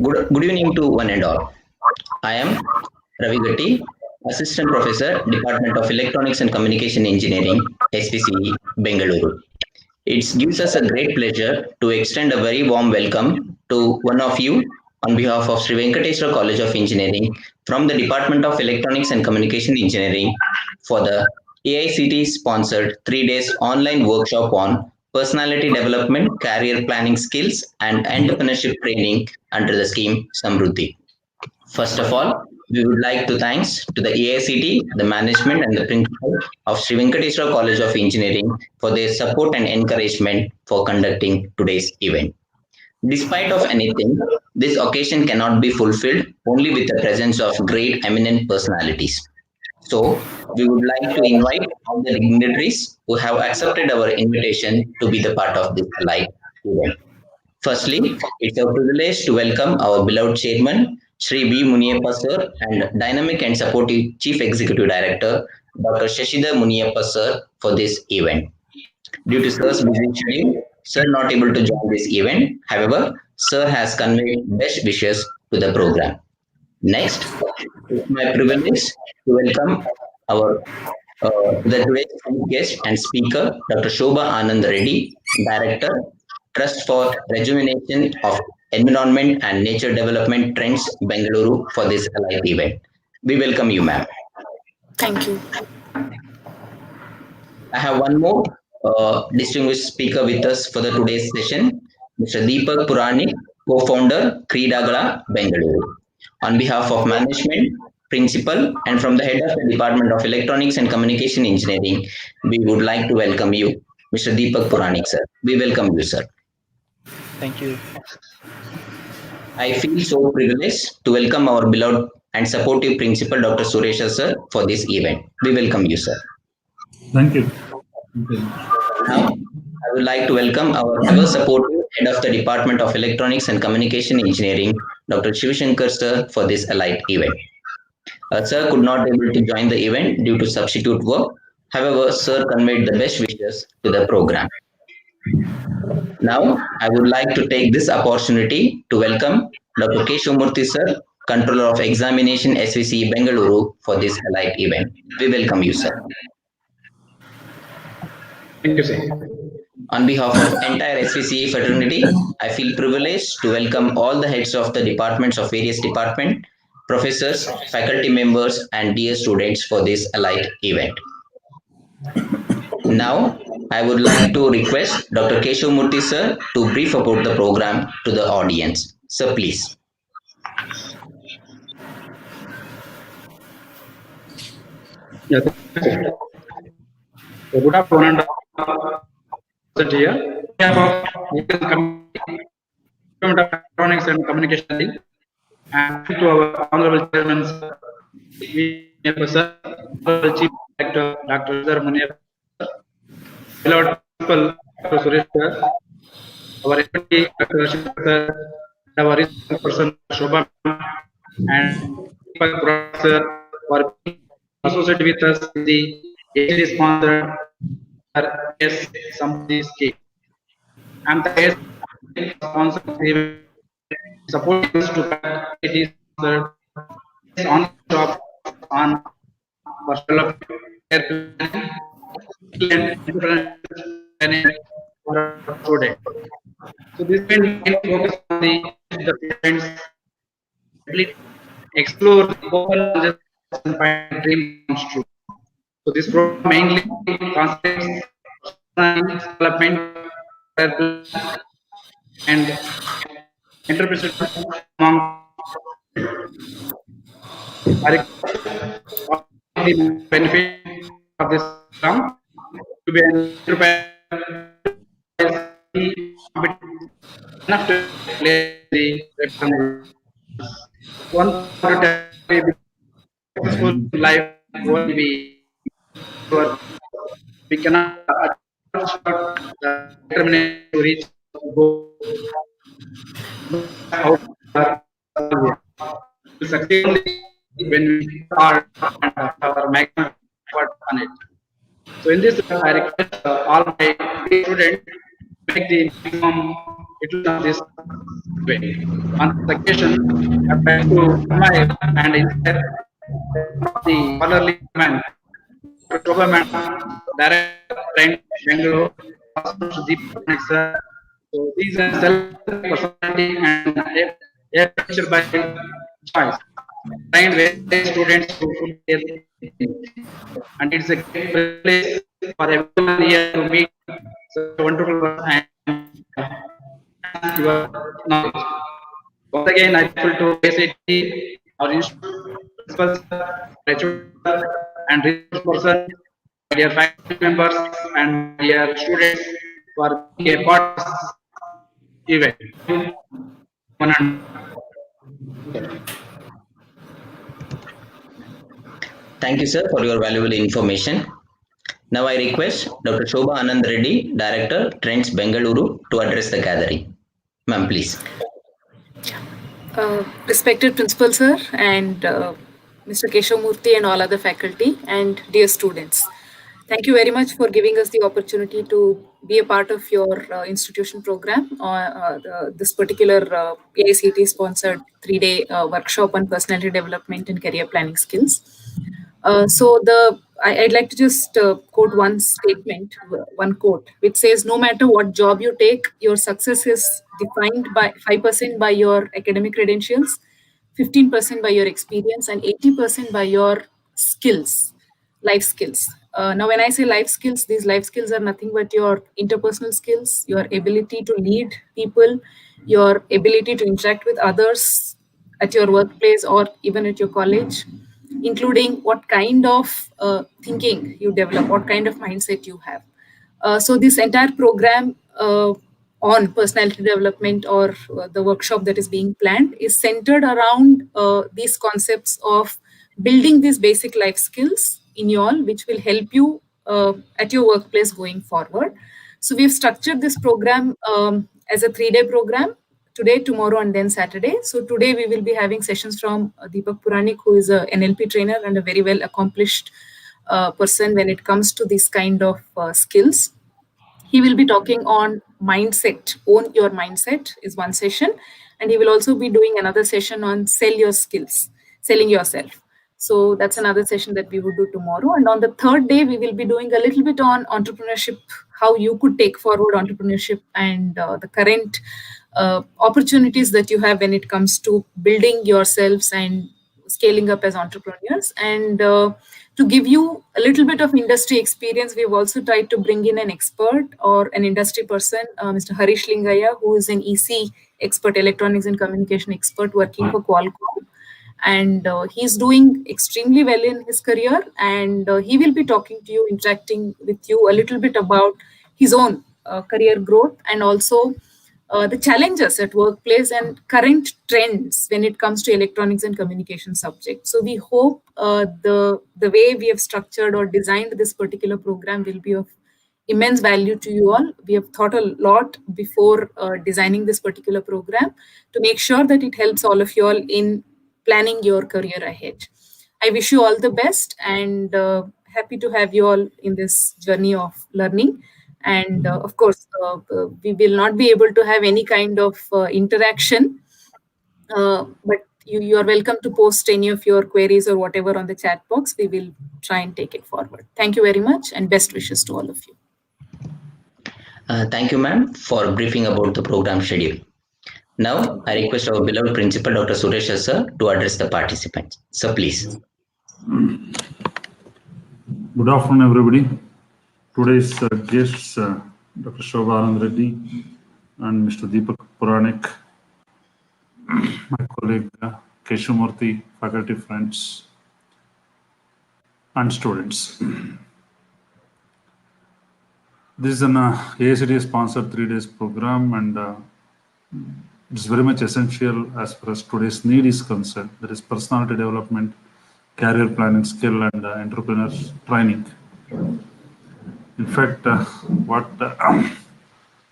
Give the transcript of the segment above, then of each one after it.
Good evening to one and all. I am Ravi, Assistant Professor, Department of Electronics and Communication Engineering, SPCE, Bengaluru. It gives us a great pleasure to extend a very warm welcome to one of you on behalf of Sri Venkateswara College of Engineering from the Department of Electronics and Communication Engineering for the AICTE sponsored 3 days online workshop on personality development, career planning skills, and entrepreneurship training under the scheme Samruddhi. First of all, we would like to thanks to the AICTE, the management and the principal of Sri Venkateswara College of Engineering for their support and encouragement for conducting today's event. Despite of anything, this occasion cannot be fulfilled only with the presence of great eminent personalities. So, we would like to invite all the dignitaries who have accepted our invitation to be the part of this live event. Firstly, it's a privilege to welcome our beloved chairman, Sri B. Muniyappa sir, and dynamic and supportive Chief Executive Director, Dr. Shashidhar Muniyappa sir, for this event. Due to sir's busy schedule, sir not able to join this event. However, sir has conveyed best wishes to the program. Next, it's my privilege to welcome our the today's guest and speaker, Dr. Shobha Anand Reddy, Director, Trust for Rejuvenation of Environment and Nature Development Trends, Bengaluru, for this live event. We welcome you, ma'am. Thank you. I have one more distinguished speaker with us for the today's session, Mr. Deepak Puranik, co-founder, Kreedagala, Bengaluru. On behalf of management, principal, and from the head of the Department of Electronics and Communication Engineering, we would like to welcome you, Mr. Deepak Puranik, sir. We welcome you, sir. Thank you. I feel so privileged to welcome our beloved and supportive principal, Dr. Suresha, sir, for this event. We welcome you, sir. Thank you. Now, I would like to welcome our ever supportive head of the Department of Electronics and Communication Engineering, Dr. Shivashankar, sir, for this allied event. Sir could not able to join the event due to substitute work. However, sir conveyed the best wishes to the program. Now, I would like to take this opportunity to welcome Dr. Keshavamurthy, sir, Controller of Examination SVC Bengaluru, for this allied event. We welcome you, sir. Thank you, sir. On behalf of entire SVC fraternity, I feel privileged to welcome all the heads of the departments of various departments, professors, faculty members, and dear students for this allied event. Now, I would like to request Dr. Keshavamurthy, sir, to brief about the program to the audience. Sir, please. Yeah, so good afternoon, here. Electronics and Communication, and to our honorable chairman, sir, Chief Director, Dr. Shashidhar Muniyappa, beloved principal, Dr. Suresh sir, our deputy, Dr. Asha sir, our resource person, Shobha, and Deepak Puranik sir, for associated with us in the AICTE sponsored Samriddhi Scheme. And the AICTE sponsor supporting us to it is on top on virtual planning for a student. So this main focus on the students explore the open and find dream comes true. So this program mainly concentrates on development and entrepreneurship among the benefit of this program to be enough to play the one successful life will be we cannot determine to reach goal. How we succeed only when we are and our maximum effort on it. So in this, I request all my students make the minimum utilization of this On this occasion, I would like to admire and inspire the scholarly man, Shobha Madam, Director, Trend, Bengaluru, also Deepak Puranik sir. So these are self-personality and nature by choice. Trained various students to put their and it's a great privilege for everyone here to meet such a wonderful person and your knowledge. Once again, I feel to AICTE, our principal, lecturer, and resource person, my dear faculty members, and my dear students for being a part of this event. Anand. Thank you, sir, for your valuable information. Now I request Dr. Shobha Anand Reddy, Director, Trends Bengaluru, to address the gathering. Ma'am, please. Respected Principal Sir and Mr. Keshavamurthy and all other faculty and dear students. Thank you very much for giving us the opportunity to be a part of your institution program, this particular AICTE sponsored 3-day workshop on personality development and career planning skills. I'd like to just quote one statement, one quote, which says, no matter what job you take, your success is defined by 5% by your academic credentials, 15% by your experience, and 80% by your skills, life skills. Now, when I say life skills, these life skills are nothing but your interpersonal skills, your ability to lead people, your ability to interact with others at your workplace or even at your college, including what kind of thinking you develop, what kind of mindset you have. So this entire program on personality development or the workshop that is being planned is centered around these concepts of building these basic life skills in you all, which will help you at your workplace going forward. So we've structured this program as a 3-day program, today, tomorrow, and then Saturday. So today we will be having sessions from Deepak Puranik, who is a NLP trainer and a very well accomplished person when it comes to this kind of skills. He will be talking on mindset, own your mindset is one session. And he will also be doing another session on sell your skills, selling yourself. So that's another session that we will do tomorrow. And on the 3rd day, we will be doing a little bit on entrepreneurship, how you could take forward entrepreneurship and the current opportunities that you have when it comes to building yourselves and scaling up as entrepreneurs. And to give you a little bit of industry experience, we've also tried to bring in an expert or an industry person, Mr. Harish Lingaya, who is an EC expert, electronics and communication expert working for Qualcomm. And he's doing extremely well in his career, and he will be talking to you, interacting with you a little bit about his own career growth and also the challenges at workplace and current trends when it comes to electronics and communication subjects. So we hope the way we have structured or designed this particular program will be of immense value to you all. We have thought a lot before designing this particular program to make sure that it helps all of you all in planning your career ahead. I wish you all the best and happy to have you all in this journey of learning. And of course, we will not be able to have any kind of interaction, but you are welcome to post any of your queries or whatever on the chat box. We will try and take it forward. Thank you very much and best wishes to all of you. Thank you, ma'am, for briefing about the program schedule. Now, I request our beloved principal, Dr. Suresh sir, to address the participants. Sir, please. Good afternoon, everybody. Today's guests, Dr. Shobha Anand Reddy and Mr. Deepak Puranik, my colleague Keshavamurthy, faculty friends, and students. This is an AICTE sponsored 3 days program, and it's very much essential as far as today's need is concerned. That is personality development, career planning skill, and entrepreneur training. In fact, what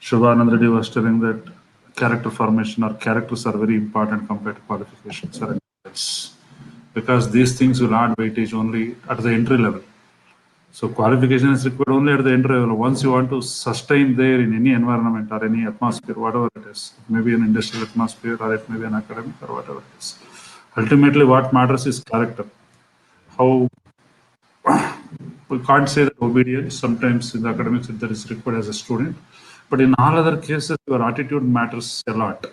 Shobha Anand Reddy was telling, that character formation or characters are very important compared to qualifications or because these things will add weightage only at the entry level. So qualification is required only at the entry level. Once you want to sustain there in any environment or any atmosphere, whatever it is, it may be an industrial atmosphere or it may be an academic or whatever it is. Ultimately, what matters is character. How we can't say that obedience, sometimes in the academics that is required as a student, but in all other cases, your attitude matters a lot.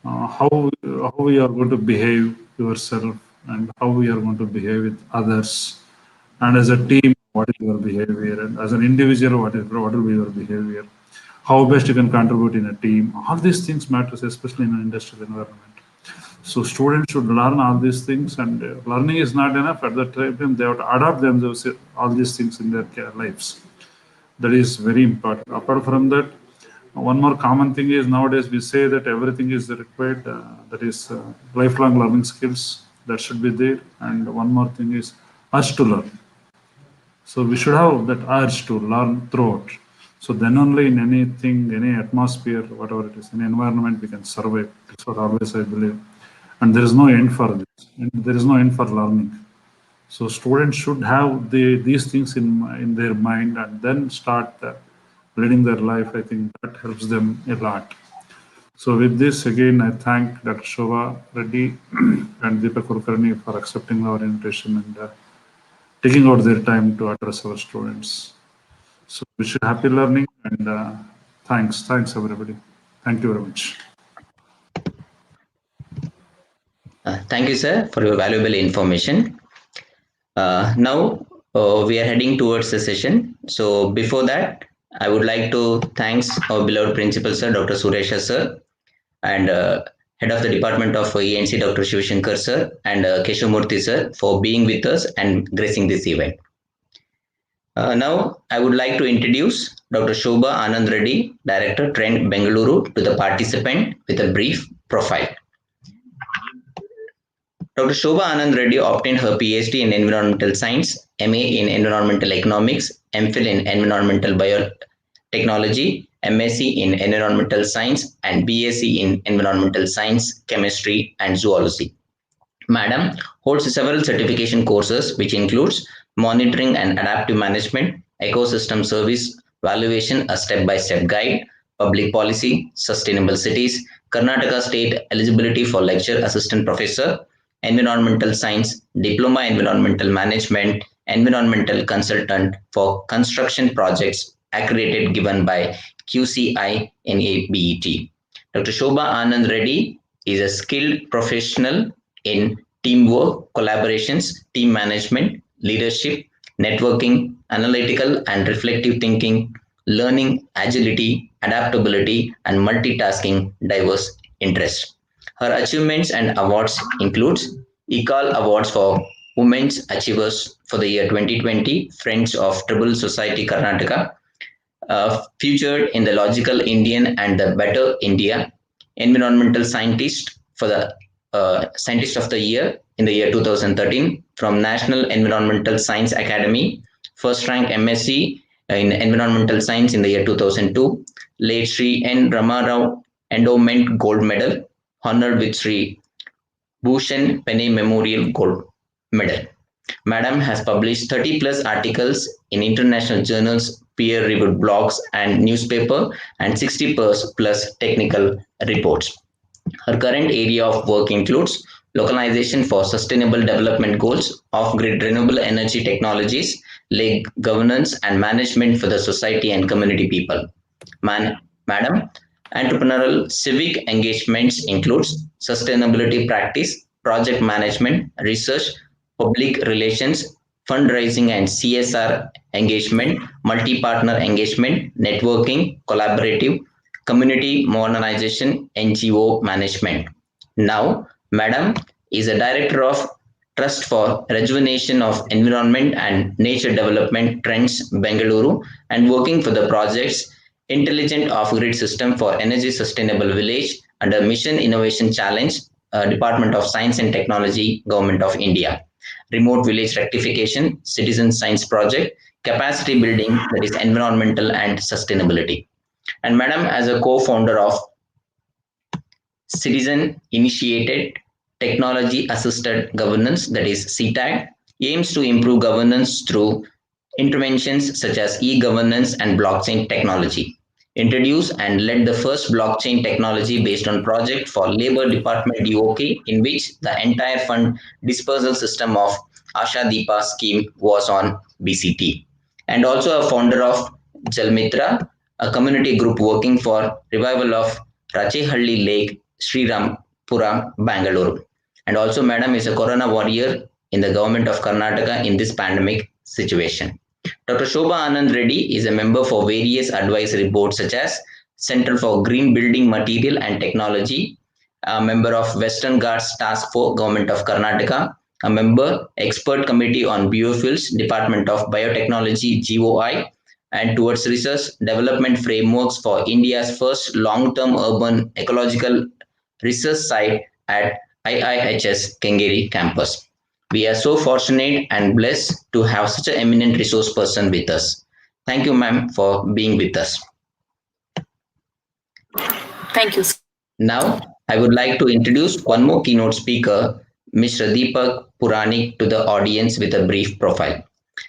How we are going to behave yourself and how we are going to behave with others, and as a team, what is your behavior, and as an individual, what will be your behavior, how best you can contribute in a team. All these things matters, especially in an industrial environment. So students should learn all these things, and learning is not enough. At the time, they have to adapt themselves all these things in their lives. That is very important. Apart from that, one more common thing is nowadays we say that everything is required. That is lifelong learning skills that should be there. And one more thing is urge to learn. So we should have that urge to learn throughout. So then only in anything, any atmosphere, whatever it is, any environment, we can survive. That's what always I believe. And there is no end for this. And there is no end for learning. So students should have these things in their mind and then start leading their life. I think that helps them a lot. So with this, again, I thank Dr. Shobha, Reddy, and Deepak Puranik for accepting our invitation and taking out their time to address our students. So wish you happy learning and thanks everybody. Thank you very much. Thank you, sir, for your valuable information. Now we are heading towards the session. So before that, I would like to thanks our beloved principal, sir, Dr. Suresha, sir, and head of the Department of ENC, Dr. Shivashankar, sir, and Keshavamurthy, sir, for being with us and gracing this event. Now, I would like to introduce Dr. Shobha Anand Reddy, Director, Trend, Bengaluru, to the participant with a brief profile. Dr. Shobha Anand Reddy obtained her PhD in Environmental Science, MA in Environmental Economics, MPhil in Environmental Biotechnology, MSc in Environmental Science, and BSc in Environmental Science, Chemistry, and Zoology. Madam holds several certification courses, which includes Monitoring and Adaptive Management, Ecosystem Service Valuation, a Step-by-Step Guide, Public Policy, Sustainable Cities, Karnataka State Eligibility for Lecture Assistant Professor, Environmental Science, Diploma Environmental Management, Environmental Consultant for Construction Projects, accredited given by QCI NABET. Dr. Shobha Anand Reddy is a skilled professional in teamwork, collaborations, team management, leadership, networking, analytical and reflective thinking, learning, agility, adaptability, and multitasking diverse interests. Her achievements and awards includes ECOL Awards for Women's Achievers for the year 2020, Friends of Tribal Society Karnataka, featured in the Logical Indian and the Better India, Environmental Scientist for the Scientist of the Year in the year 2013 from National Environmental Science Academy, first rank MSc in Environmental Science in the year 2002, late Sri N. Ramarao Endowment Gold Medal, honored with Sri Bhushan Penne Memorial Gold Medal. Madam has published 30 plus articles in international journals, peer-reviewed blogs and newspaper, and 60 plus technical reports. Her current area of work includes localization for sustainable development goals, off-grid renewable energy technologies, lake governance and management for the society and community people. Madam, entrepreneurial civic engagements includes sustainability practice, project management, research, public relations, fundraising and CSR engagement, multi-partner engagement, networking, collaborative, community modernization, NGO management. Now, Madam is a director of Trust for Rejuvenation of Environment and Nature Development Trends, Bengaluru, and working for the projects Intelligent Off-Grid System for Energy Sustainable Village under Mission Innovation Challenge, Department of Science and Technology, Government of India. Remote Village Rectification, Citizen Science Project, Capacity Building, that is Environmental and Sustainability. And Madam, as a co-founder of Citizen Initiated Technology Assisted Governance, that is CTAG, aims to improve governance through interventions such as e-governance and blockchain technology. Introduced and led the first blockchain technology based on project for Labor Department UOK, in which the entire fund dispersal system of Asha Deepa scheme was on BCT. And also a founder of Jalmitra, a community group working for revival of Rachehalli Lake, Srirampura, Bengaluru. And also, Madam is a Corona warrior in the government of Karnataka in this pandemic situation. Dr. Shobha Anand Reddy is a member for various advisory boards such as Center for Green Building Material and Technology, a member of Western Ghats Task Force, Government of Karnataka, a member, Expert Committee on Biofuels, Department of Biotechnology, GOI, and towards research development frameworks for India's first long-term urban ecological research site at IIHS Kengeri campus. We are so fortunate and blessed to have such an eminent resource person with us. Thank you, ma'am, for being with us. Thank you. Now, I would like to introduce one more keynote speaker, Mr. Deepak Puranik, to the audience with a brief profile.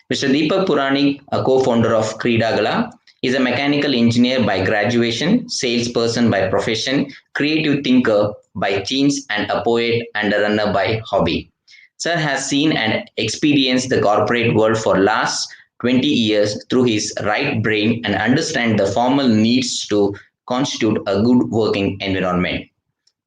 Mr. Deepak Puranik, a co-founder of Kreedagala, is a mechanical engineer by graduation, salesperson by profession, creative thinker by genes, and a poet and a runner by hobby. Sir has seen and experienced the corporate world for last 20 years through his right brain and understand the formal needs to constitute a good working environment.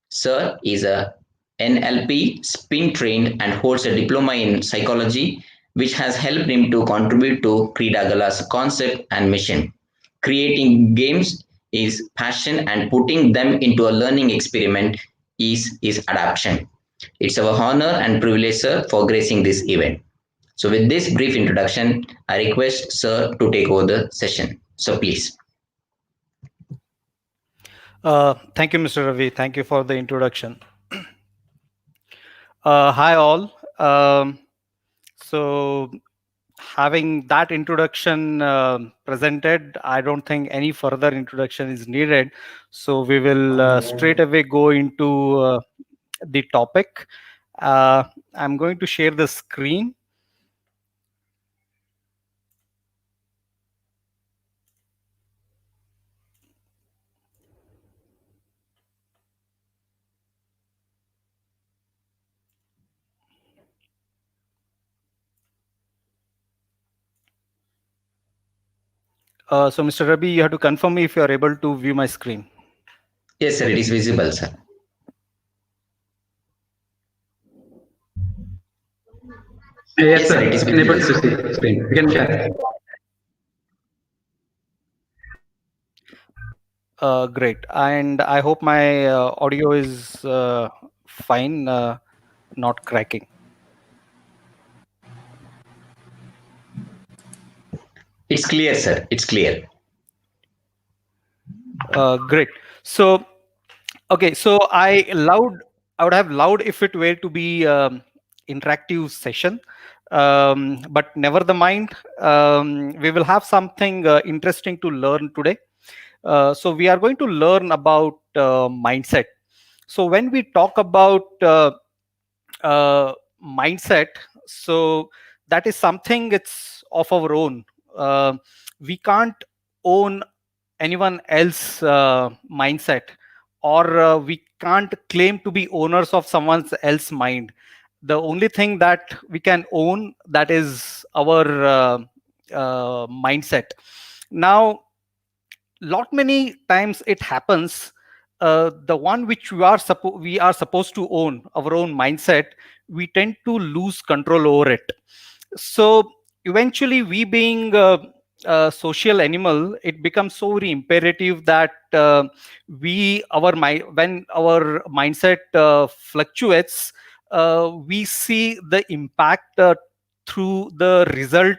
Sir is a NLP spin trained and holds a diploma in psychology, which has helped him to contribute to Kreedagala's concept and mission. Creating games is passion and putting them into a learning experiment is his adaptation. It's our honor and privilege, sir, for gracing this event. So with this brief introduction, I request sir to take over the session. So please. Thank you, Mr. Ravi. Thank you for the introduction. Hi, all. So having that introduction presented, I don't think any further introduction is needed. So we will straight away go into the topic. I'm going to share the screen. So Mr. Ravi, you have to confirm me if you are able to view my screen. Yes, sir, it is visible, sir. Yes, sir. It is Able visible. to see screen. You can share. Great. And I hope my audio is fine, not cracking. It's clear, sir. It's clear. Great. So, okay. So I would have loved if it were to be interactive session. But never the mind, we will have something interesting to learn today. So we are going to learn about mindset. So when we talk about mindset, so that is something it's of our own. We can't own anyone else mindset, or we can't claim to be owners of someone else's mind. The only thing that we can own, that is our mindset. Now, lot many times it happens, the one which we are supposed to own, our own mindset, we tend to lose control over it. So eventually, we being a social animal, it becomes so very imperative that when our mindset fluctuates, we see the impact through the result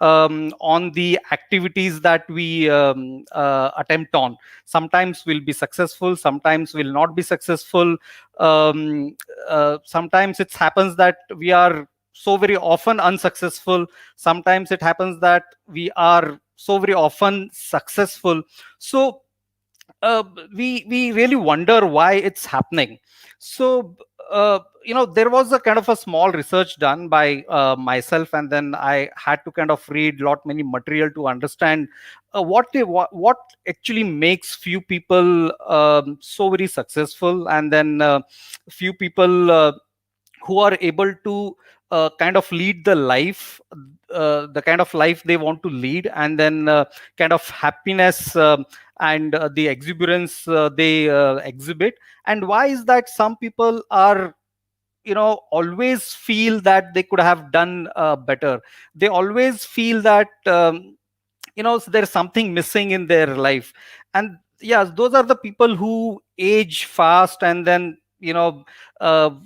on the activities that we attempt on. Sometimes we'll be successful, sometimes we'll not be successful. Sometimes it happens that we are so very often unsuccessful. Sometimes it happens that we are so very often successful. So we really wonder why it's happening. So there was a kind of a small research done by myself, and then I had to kind of read lot many material to understand what actually makes few people so very successful, and then few people who are able to kind of lead the kind of life they want to lead, and then kind of happiness and the exuberance they exhibit. And why is that some people are always feel that they could have done better? They always feel that so there's something missing in their life. And yes, those are the people who age fast, and then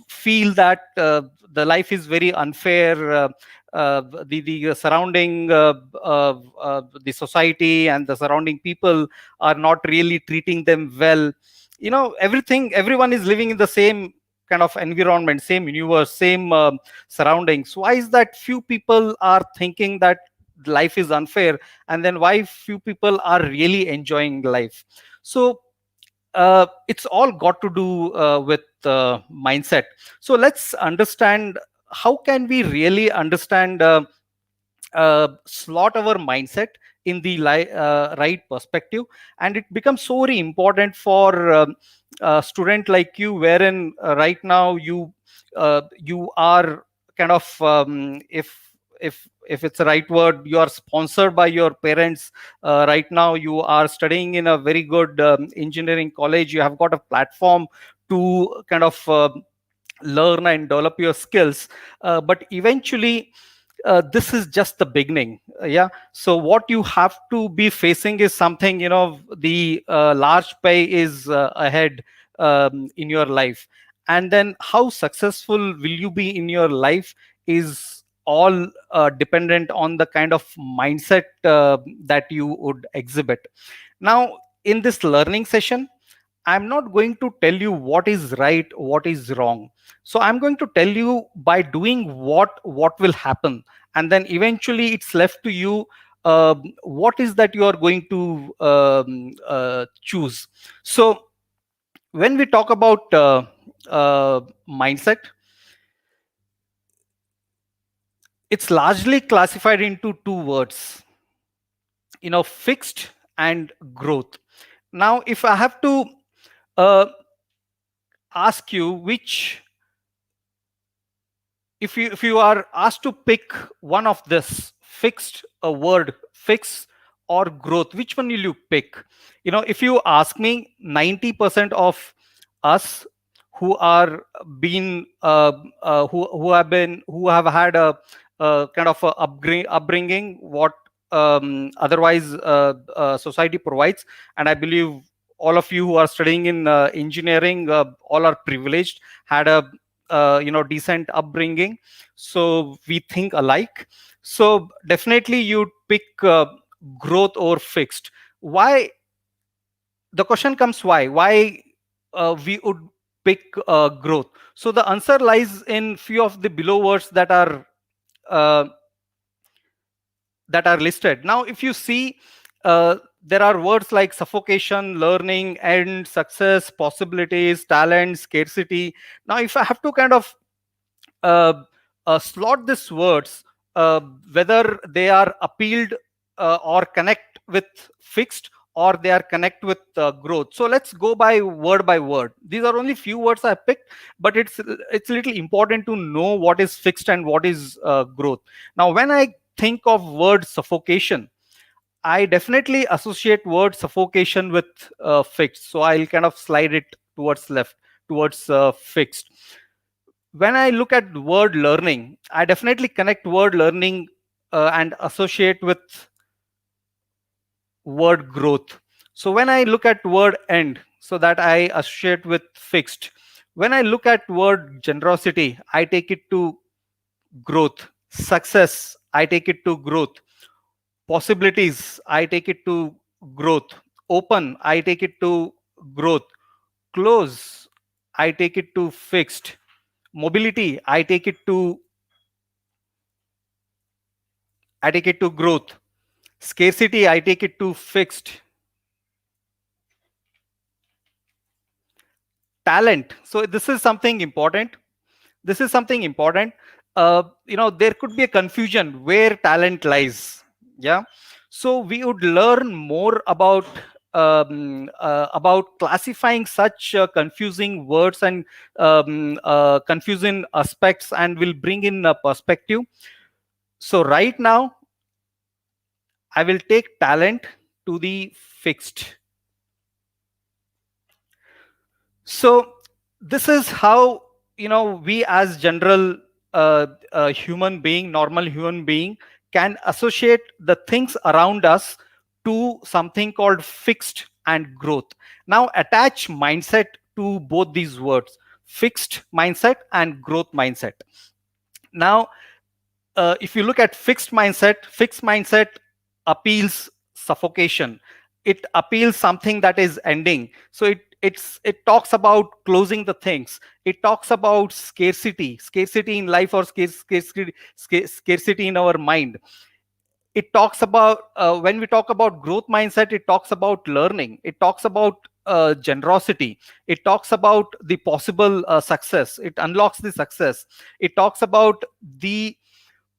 feel that the life is very unfair. The surrounding the society and the surrounding people are not really treating them well. Everyone is living in the same kind of environment, same universe, same surroundings. Why is that few people are thinking that life is unfair, and then why few people are really enjoying life? So it's all got to do with mindset. So let's understand how can we really understand slot our mindset in the right perspective. And it becomes so very important for a student like you, wherein right now you are kind of if it's the right word, you are sponsored by your parents. Right now you are studying in a very good engineering college. You have got a platform to kind of learn and develop your skills, but eventually this is just the beginning. Yeah, so what you have to be facing is something, the large pay is ahead in your life. And then how successful will you be in your life is all dependent on the kind of mindset that you would exhibit. Now in this learning session, I'm not going to tell you what is right, what is wrong. So I'm going to tell you by doing what will happen, and then eventually it's left to you what is that you are going to choose. So when we talk about mindset, it's largely classified into two words, fixed and growth. Now if I have to uh, ask you which, if you are asked to pick one of this, fixed, a word fix or growth, which one will you pick? If you ask me, 90% of us who are been who have had a kind of a upbringing what otherwise society provides. And I believe all of you who are studying in engineering, all are privileged, had a decent upbringing, so we think alike. So definitely you'd pick growth or fixed. Why? The question comes, why we would pick growth? So the answer lies in few of the below words uh, that are listed. Now if you see, there are words like suffocation, learning, end, success, possibilities, talent, scarcity. Now if I have to kind of uh, slot these words, uh, whether they are appealed or connect with fixed, or they are connect with growth. So let's go by word. These are only few words I picked, but it's a little important to know what is fixed and what is growth. Now when I think of word suffocation, I definitely associate word suffocation with fixed. So I'll kind of slide it towards left, towards fixed. When I look at the word learning, I definitely connect word learning and associate with word growth. So when I look at word end, so that I associate with fixed. When I look at word generosity, I take it to growth. Success, I take it to growth. Possibilities, I take it to growth. Open, I take it to growth. Close, I take it to fixed. Mobility, I take it to growth. Scarcity, I take it to fixed. talent. So this is something important. This is something important. There could be a confusion where talent lies. Yeah. So we would learn more about classifying such confusing words and confusing aspects, and will bring in a perspective. So right now, I will take talent to the fixed. So this is how, we as general normal human being, can associate the things around us to something called fixed and growth. Now attach mindset to both these words, fixed mindset and growth mindset. Now, if you look at fixed mindset appeals suffocation. It appeals something that is ending. So it talks about closing the things. It talks about scarcity in life, or scarcity in our mind. It talks about, when we talk about growth mindset, it talks about learning. It talks about generosity. It talks about the possible success. It unlocks the success. It talks about the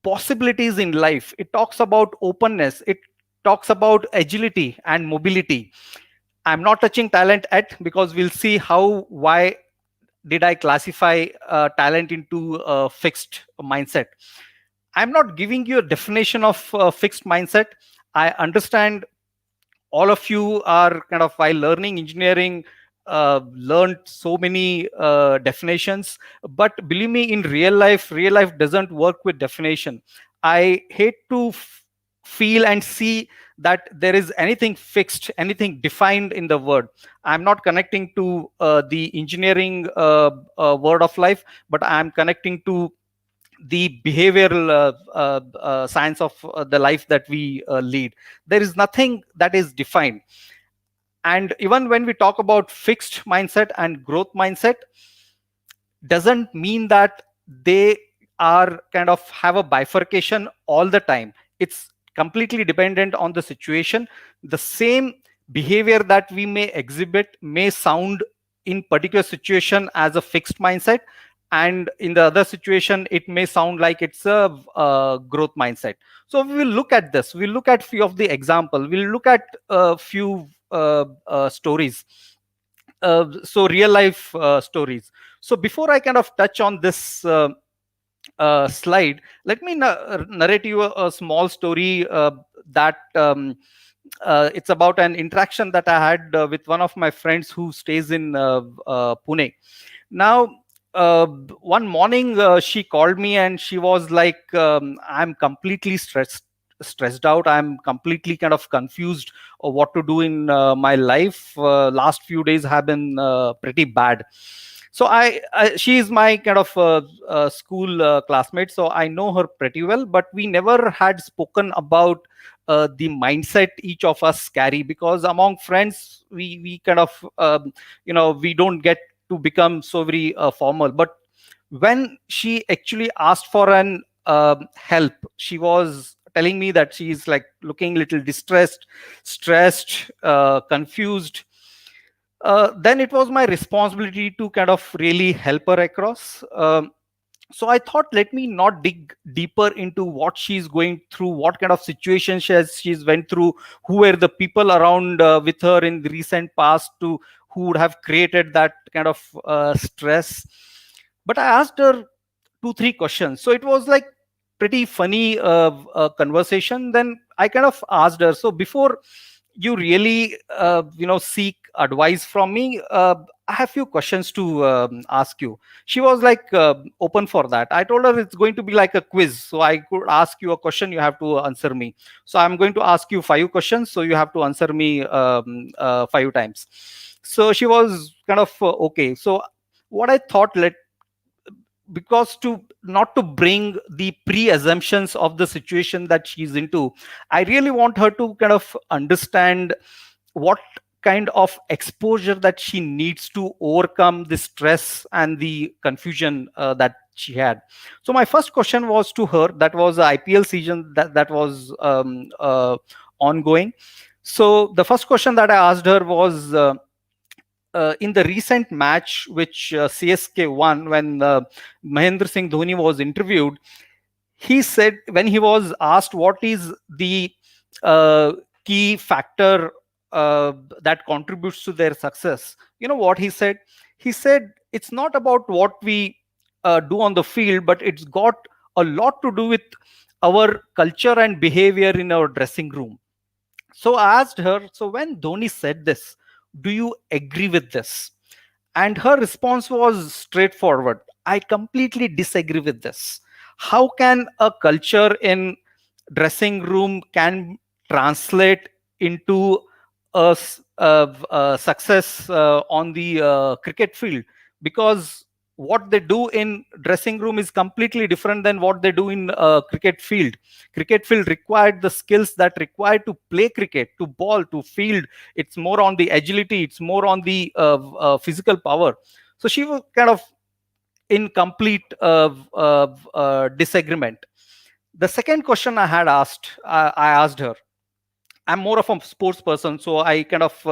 possibilities in life. It talks about openness. It talks about agility and mobility. I'm not touching talent yet, because we'll see why did I classify talent into a fixed mindset. I'm not giving you a definition of fixed mindset. I understand all of you are kind of, while learning engineering, learned so many definitions. But believe me, in real life doesn't work with definition. I hate to feel and see that there is anything fixed, anything defined in the word. I'm not connecting to the engineering word of life, but I'm connecting to the behavioral science of the life that we lead. There is nothing that is defined. And even when we talk about fixed mindset and growth mindset, doesn't mean that they are kind of have a bifurcation all the time. It's completely dependent on the situation. The same behavior that we may exhibit may sound in particular situation as a fixed mindset, and in the other situation it may sound like it's a growth mindset. So we will look at this. We'll look at few of the example. We'll look at a few stories, so real life stories. So before I kind of touch on this slide, let me narrate you a small story that it's about an interaction that I had with one of my friends who stays in Pune. Now, one morning she called me and she was like, I'm completely stressed out. I'm completely kind of confused of what to do in my life. Last few days have been pretty bad. So she is my kind of school classmate, so I know her pretty well, but we never had spoken about the mindset each of us carry, because among friends we kind of we don't get to become so very formal. But when she actually asked for an help, she was telling me that she's like looking a little distressed, stressed, confused. Then it was my responsibility to kind of really help her across. So I thought, let me not dig deeper into what she's going through, what kind of situation she's went through, who were the people around with her in the recent past who would have created that kind of stress. But I asked her 2-3 questions. So it was like pretty funny conversation. Then I kind of asked her, so before you really seek advice from me, I have few questions to ask you. She was like open for that. I told her it's going to be like a quiz, so I could ask you a question, you have to answer me. So I'm going to ask you 5 questions, so you have to answer me 5 times. So she was kind of okay. So what I thought, because not to bring the pre-assumptions of the situation that she's into, I really want her to kind of understand what kind of exposure that she needs to overcome the stress and the confusion that she had. So my first question was to her. That was the IPL season that was ongoing. So the first question that I asked her was, in the recent match which CSK won, when Mahendra Singh Dhoni was interviewed, he said, when he was asked what is the uh, key factor that contributes to their success, you know what he said? He said it's not about what we do on the field, but it's got a lot to do with our culture and behavior in our dressing room. So I asked her, so when Dhoni said this, do you agree with this? And her response was straightforward: I completely disagree with this. How can a culture in dressing room can translate into a success on the cricket field? Because what they do in dressing room is completely different than what they do in cricket field. Cricket field required the skills that required to play cricket, to ball, to field. It's more on the agility, it's more on the physical power. So she was kind of in complete disagreement. The second question I had asked, I asked her, I'm more of a sports person, so I kind of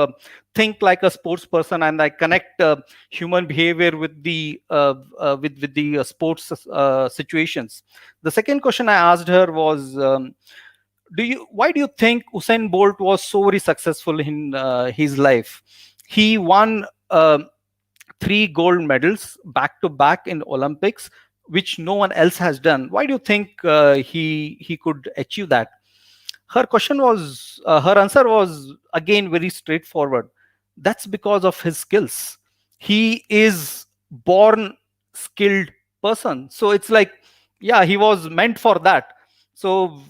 think like a sports person, and I connect human behavior with the with the sports situations. The second question I asked her was, why do you think Usain Bolt was so very successful in his life? He won 3 gold medals back to back in Olympics, which no one else has done. Why do you think he could achieve that? Her answer was again very straightforward. That's because of his skills. He is born skilled person. So it's like, yeah, he was meant for that. So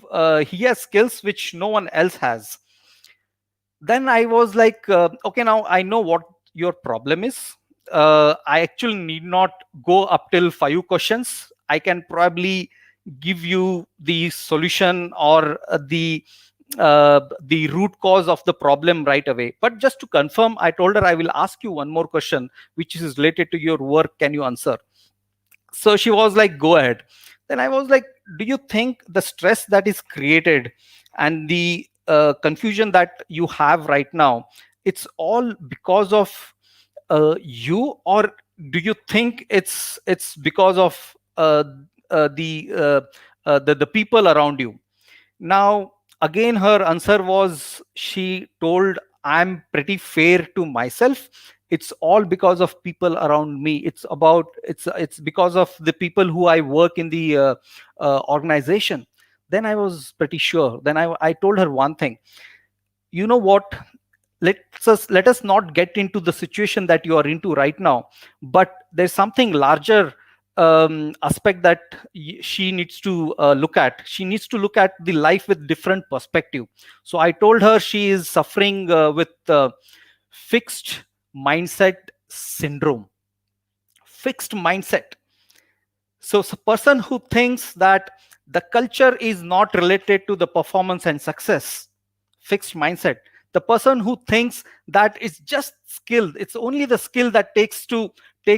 he has skills which no one else has. Then I was like, okay, now I know what your problem is. I actually need not go up till 5 questions. I can probably give you the solution or the root cause of the problem right away. But just to confirm, I told her I will ask you one more question, which is related to your work. Can you answer? So she was like, go ahead. Then I was like, do you think the stress that is created and the confusion that you have right now, it's all because of you, or do you think it's because of the people around you? Now again, her answer was, she told, I'm pretty fair to myself. It's all because of people around me. It's because of the people who I work in the organization. Then I was pretty sure. Then I told her one thing. You know what? Let us not get into the situation that you are into right now, but there's something larger aspect that she needs to look at. She needs to look at the life with different perspective. So I told her she is suffering with fixed mindset syndrome. Fixed mindset. So a person who thinks that the culture is not related to the performance and success. Fixed mindset. The person who thinks that it's just skill, it's only the skill that takes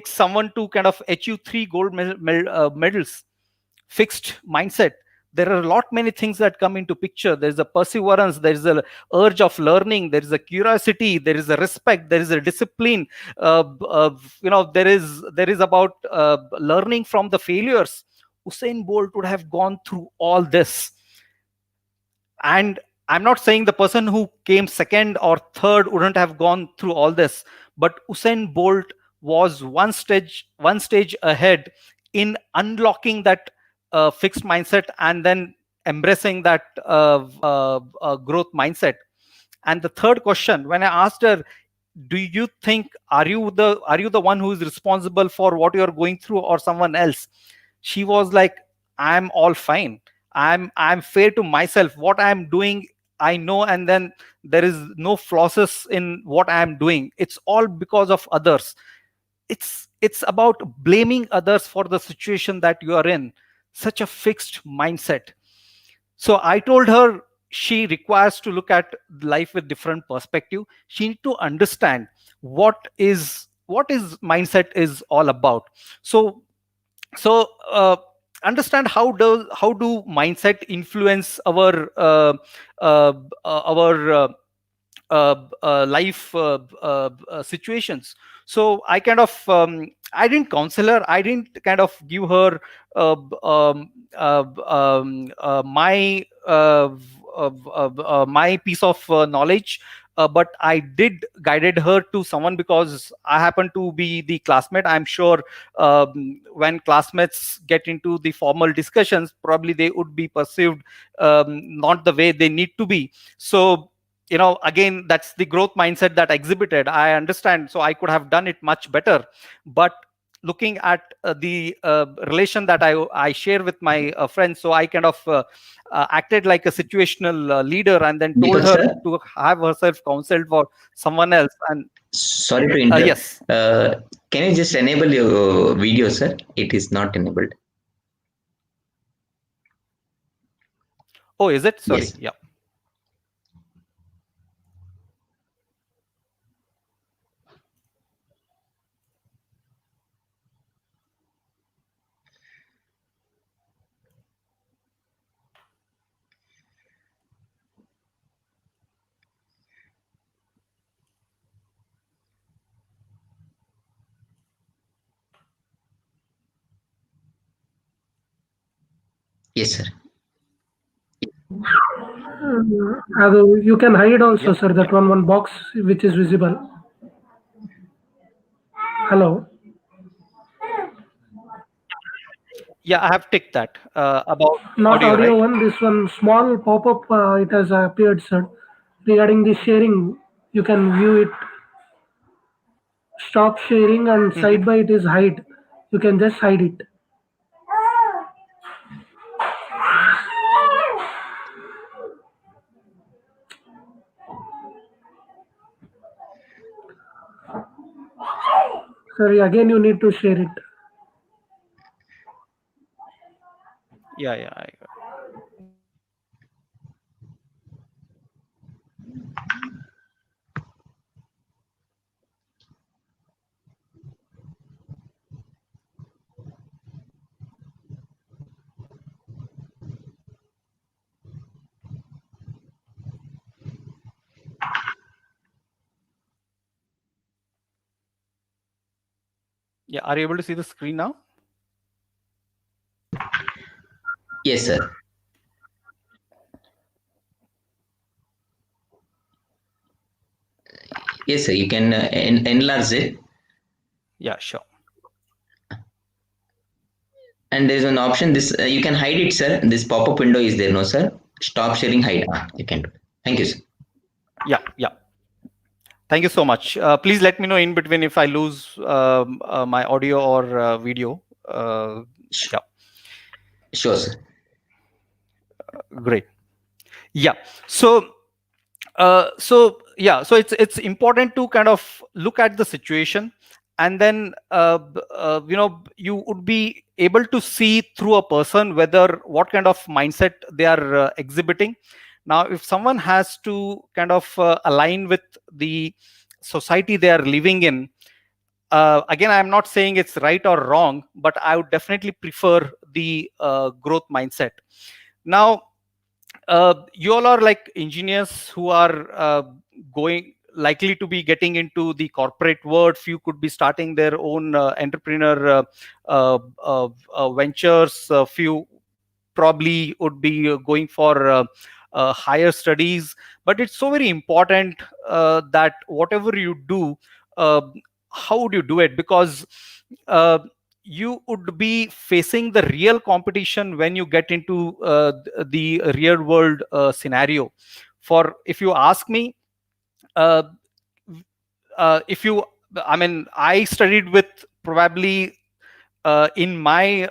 someone to kind of achieve 3 gold medals. Fixed mindset. There are a lot many things that come into picture. There's a perseverance, there's a urge of learning, there is a curiosity, there is a respect, there is a discipline. There is about learning from the failures. Usain Bolt would have gone through all this. And I'm not saying the person who came second or third wouldn't have gone through all this, but Usain Bolt was one stage ahead in unlocking that fixed mindset and then embracing that growth mindset. And the third question, when I asked her, do you think, are you the one who is responsible for what you're going through or someone else? She was like, I'm all fine. I'm fair to myself. What I'm doing, I know, and then there is no flaws in what I'm doing. It's all because of others. It's about blaming others for the situation that you are in. Such a fixed mindset. So I told her she requires to look at life with different perspective. She need to understand what is mindset is all about. So understand how do mindset influence our life situations. So I kind of I didn't counsel her. I didn't kind of give her my piece of knowledge. But I did guided her to someone, because I happen to be the classmate. I'm sure when classmates get into the formal discussions, probably they would be perceived not the way they need to be. So, again, that's the growth mindset that exhibited. I understand. So I could have done it much better. But looking at the relation that I share with my friends, so I kind of acted like a situational leader, and then told Deepak her sir, to have herself counseled for someone else. And sorry to interrupt. yes. Can you just enable your video, sir? It is not enabled. Oh, is it? Sorry. Yes. Yeah. Yes, sir. You can hide also, Yep. sir, that one box which is visible. Hello. Yeah, I have ticked that about Not audio, audio right? one, this one small pop-up, it has appeared, sir. Regarding the sharing, you can view it, stop sharing, and Mhm. side by it is hide. You can just hide it. Sorry, again you need to share it. Yeah, yeah. Yeah. Are you able to see the screen now? Yes, sir. Yes, sir. You can enlarge it. Yeah, sure. And there's an option. This you can hide it, sir. This pop-up window is there, no, sir? Stop sharing, hide. You can do. Thank you, sir. Yeah, yeah. Thank you so much. Please let me know in between if I lose my audio or video. Yeah, Sure, sir. great. Yeah. So so it's important to kind of look at the situation, and then you would be able to see through a person whether what kind of mindset they are exhibiting. Now, if someone has to kind of align with the society they are living in, again, I'm not saying it's right or wrong, but I would definitely prefer the growth mindset. Now, you all are like engineers who are going likely to be getting into the corporate world. Few could be starting their own entrepreneur ventures. Few probably would be going for higher studies. But it's so very important that whatever you do, uh, how would you do it? Because uh, you would be facing the real competition when you get into the real world scenario. For if you ask me, uh, if you I mean, I studied with probably in my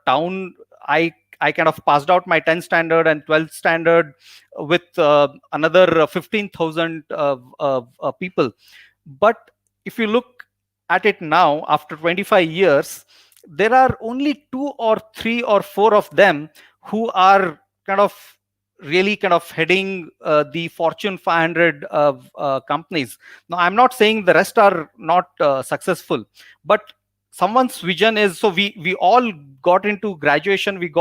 town, I kind of passed out my 10th standard and 12th standard with another 15,000 people. But if you look at it now, after 25 years, there are only 2 or 3 or 4 of them who are kind of really kind of heading the Fortune 500 companies. Now, I'm not saying the rest are not successful, but someone's vision is, so we all got into graduation, we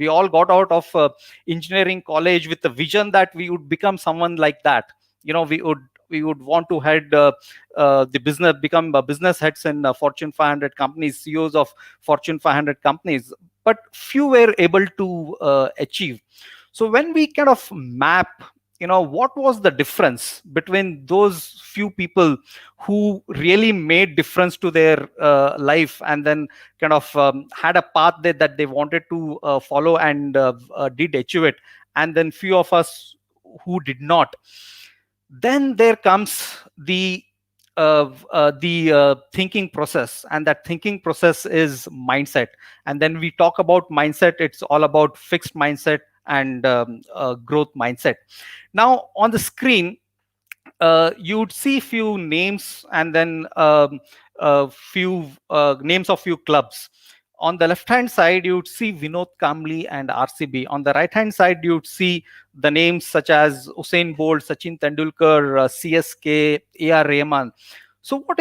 all got out of engineering college with the vision that we would become someone like that. We would want to head the business, become business heads in Fortune 500 companies, CEOs of Fortune 500 companies, but few were able to achieve. So when we kind of map, what was the difference between those few people who really made difference to their life, and then kind of had a path that they wanted to follow, and did achieve it, and then few of us who did not. Then there comes the thinking process, and that thinking process is mindset. And then we talk about mindset, it's all about fixed mindset and growth mindset. Now on the screen, you'd see few names, and then few names of few clubs. On the left hand side, you'd see Vinod Kamli and RCB. On the right hand side, you'd see the names such as Usain Bolt, Sachin Tendulkar, CSK, AR Rahman. So what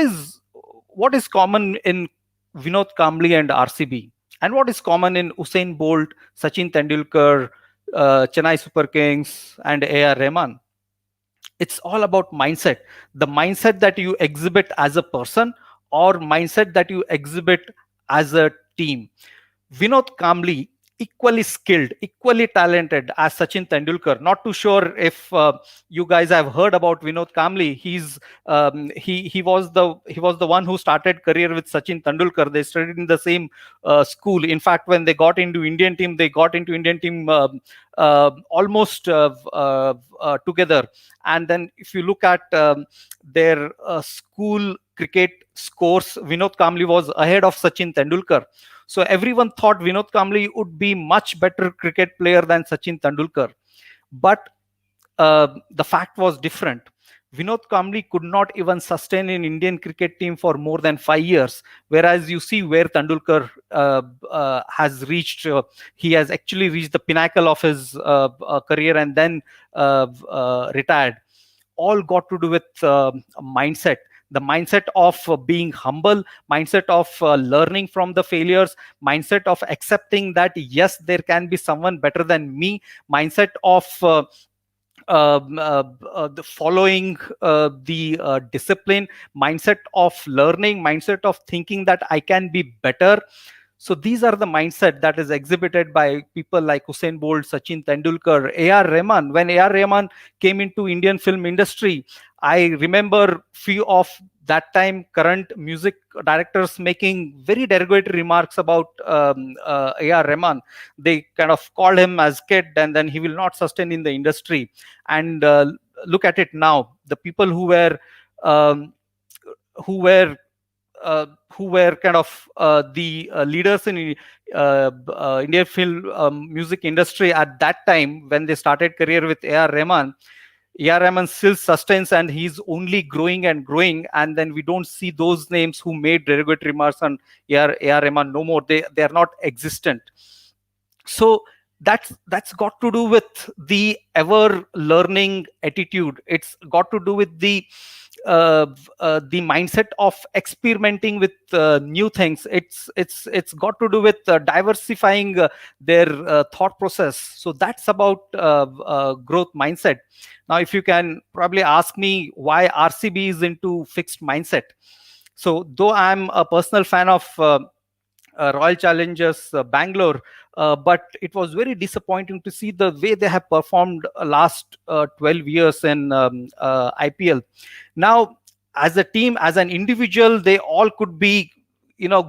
is common in Vinod Kamli and RCB, and what is common in Usain Bolt, Sachin Tendulkar, Chennai Super Kings, and AR Rahman? It's all about mindset. The mindset that you exhibit as a person, or mindset that you exhibit as a team. Vinod Kamli, equally skilled, equally talented as Sachin Tendulkar. Not too sure if you guys have heard about Vinod Kamli. He was the one who started career with Sachin Tendulkar. They studied in the same school. In fact, when they got into Indian team, almost together. And then if you look at their school cricket scores, Vinod Kamli was ahead of Sachin Tendulkar. So everyone thought Vinod Kamli would be much better cricket player than Sachin Tendulkar. But the fact was different. Vinod Kamli could not even sustain an Indian cricket team for more than 5 years. Whereas you see where Tendulkar has reached, he has actually reached the pinnacle of his career and then retired. All got to do with mindset. The mindset of being humble, mindset of learning from the failures, mindset of accepting that yes, there can be someone better than me, mindset of the following the discipline, mindset of learning, mindset of thinking that I can be better. So these are the mindset that is exhibited by people like Usain Bolt, Sachin Tendulkar, AR Rahman. When AR Rahman came into Indian film industry, I remember few of that time current music directors making very derogatory remarks about AR Rahman. They kind of called him as kid, and then he will not sustain in the industry. And look at it now. The people who were kind of the leaders in Indian film music industry at that time when they started career with AR Rahman. AR Rahman still sustains, and he's only growing and growing. And then we don't see those names who made derogatory remarks on AR Rahman no more. They are not existent. So that's got to do with the ever learning attitude. It's got to do with the mindset of experimenting with new things. It's got to do with diversifying their thought process. So that's about growth mindset. Now, if you can probably ask me why RCB is into fixed mindset. So though I'm a personal fan of Royal Challengers Bangalore, but it was very disappointing to see the way they have performed last 12 years in IPL. Now, as a team, as an individual, they all could be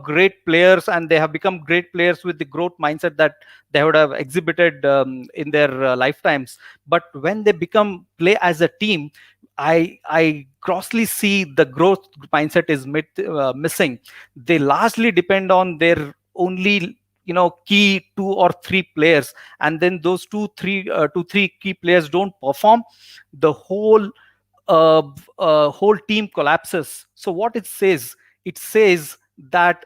great players, and they have become great players with the growth mindset that they would have exhibited in their lifetimes. But when they become play as a team, I grossly see the growth mindset is missing. They largely depend on their only key 2 or 3 players, and then those 2-3 key players don't perform, the whole team collapses. So what it says that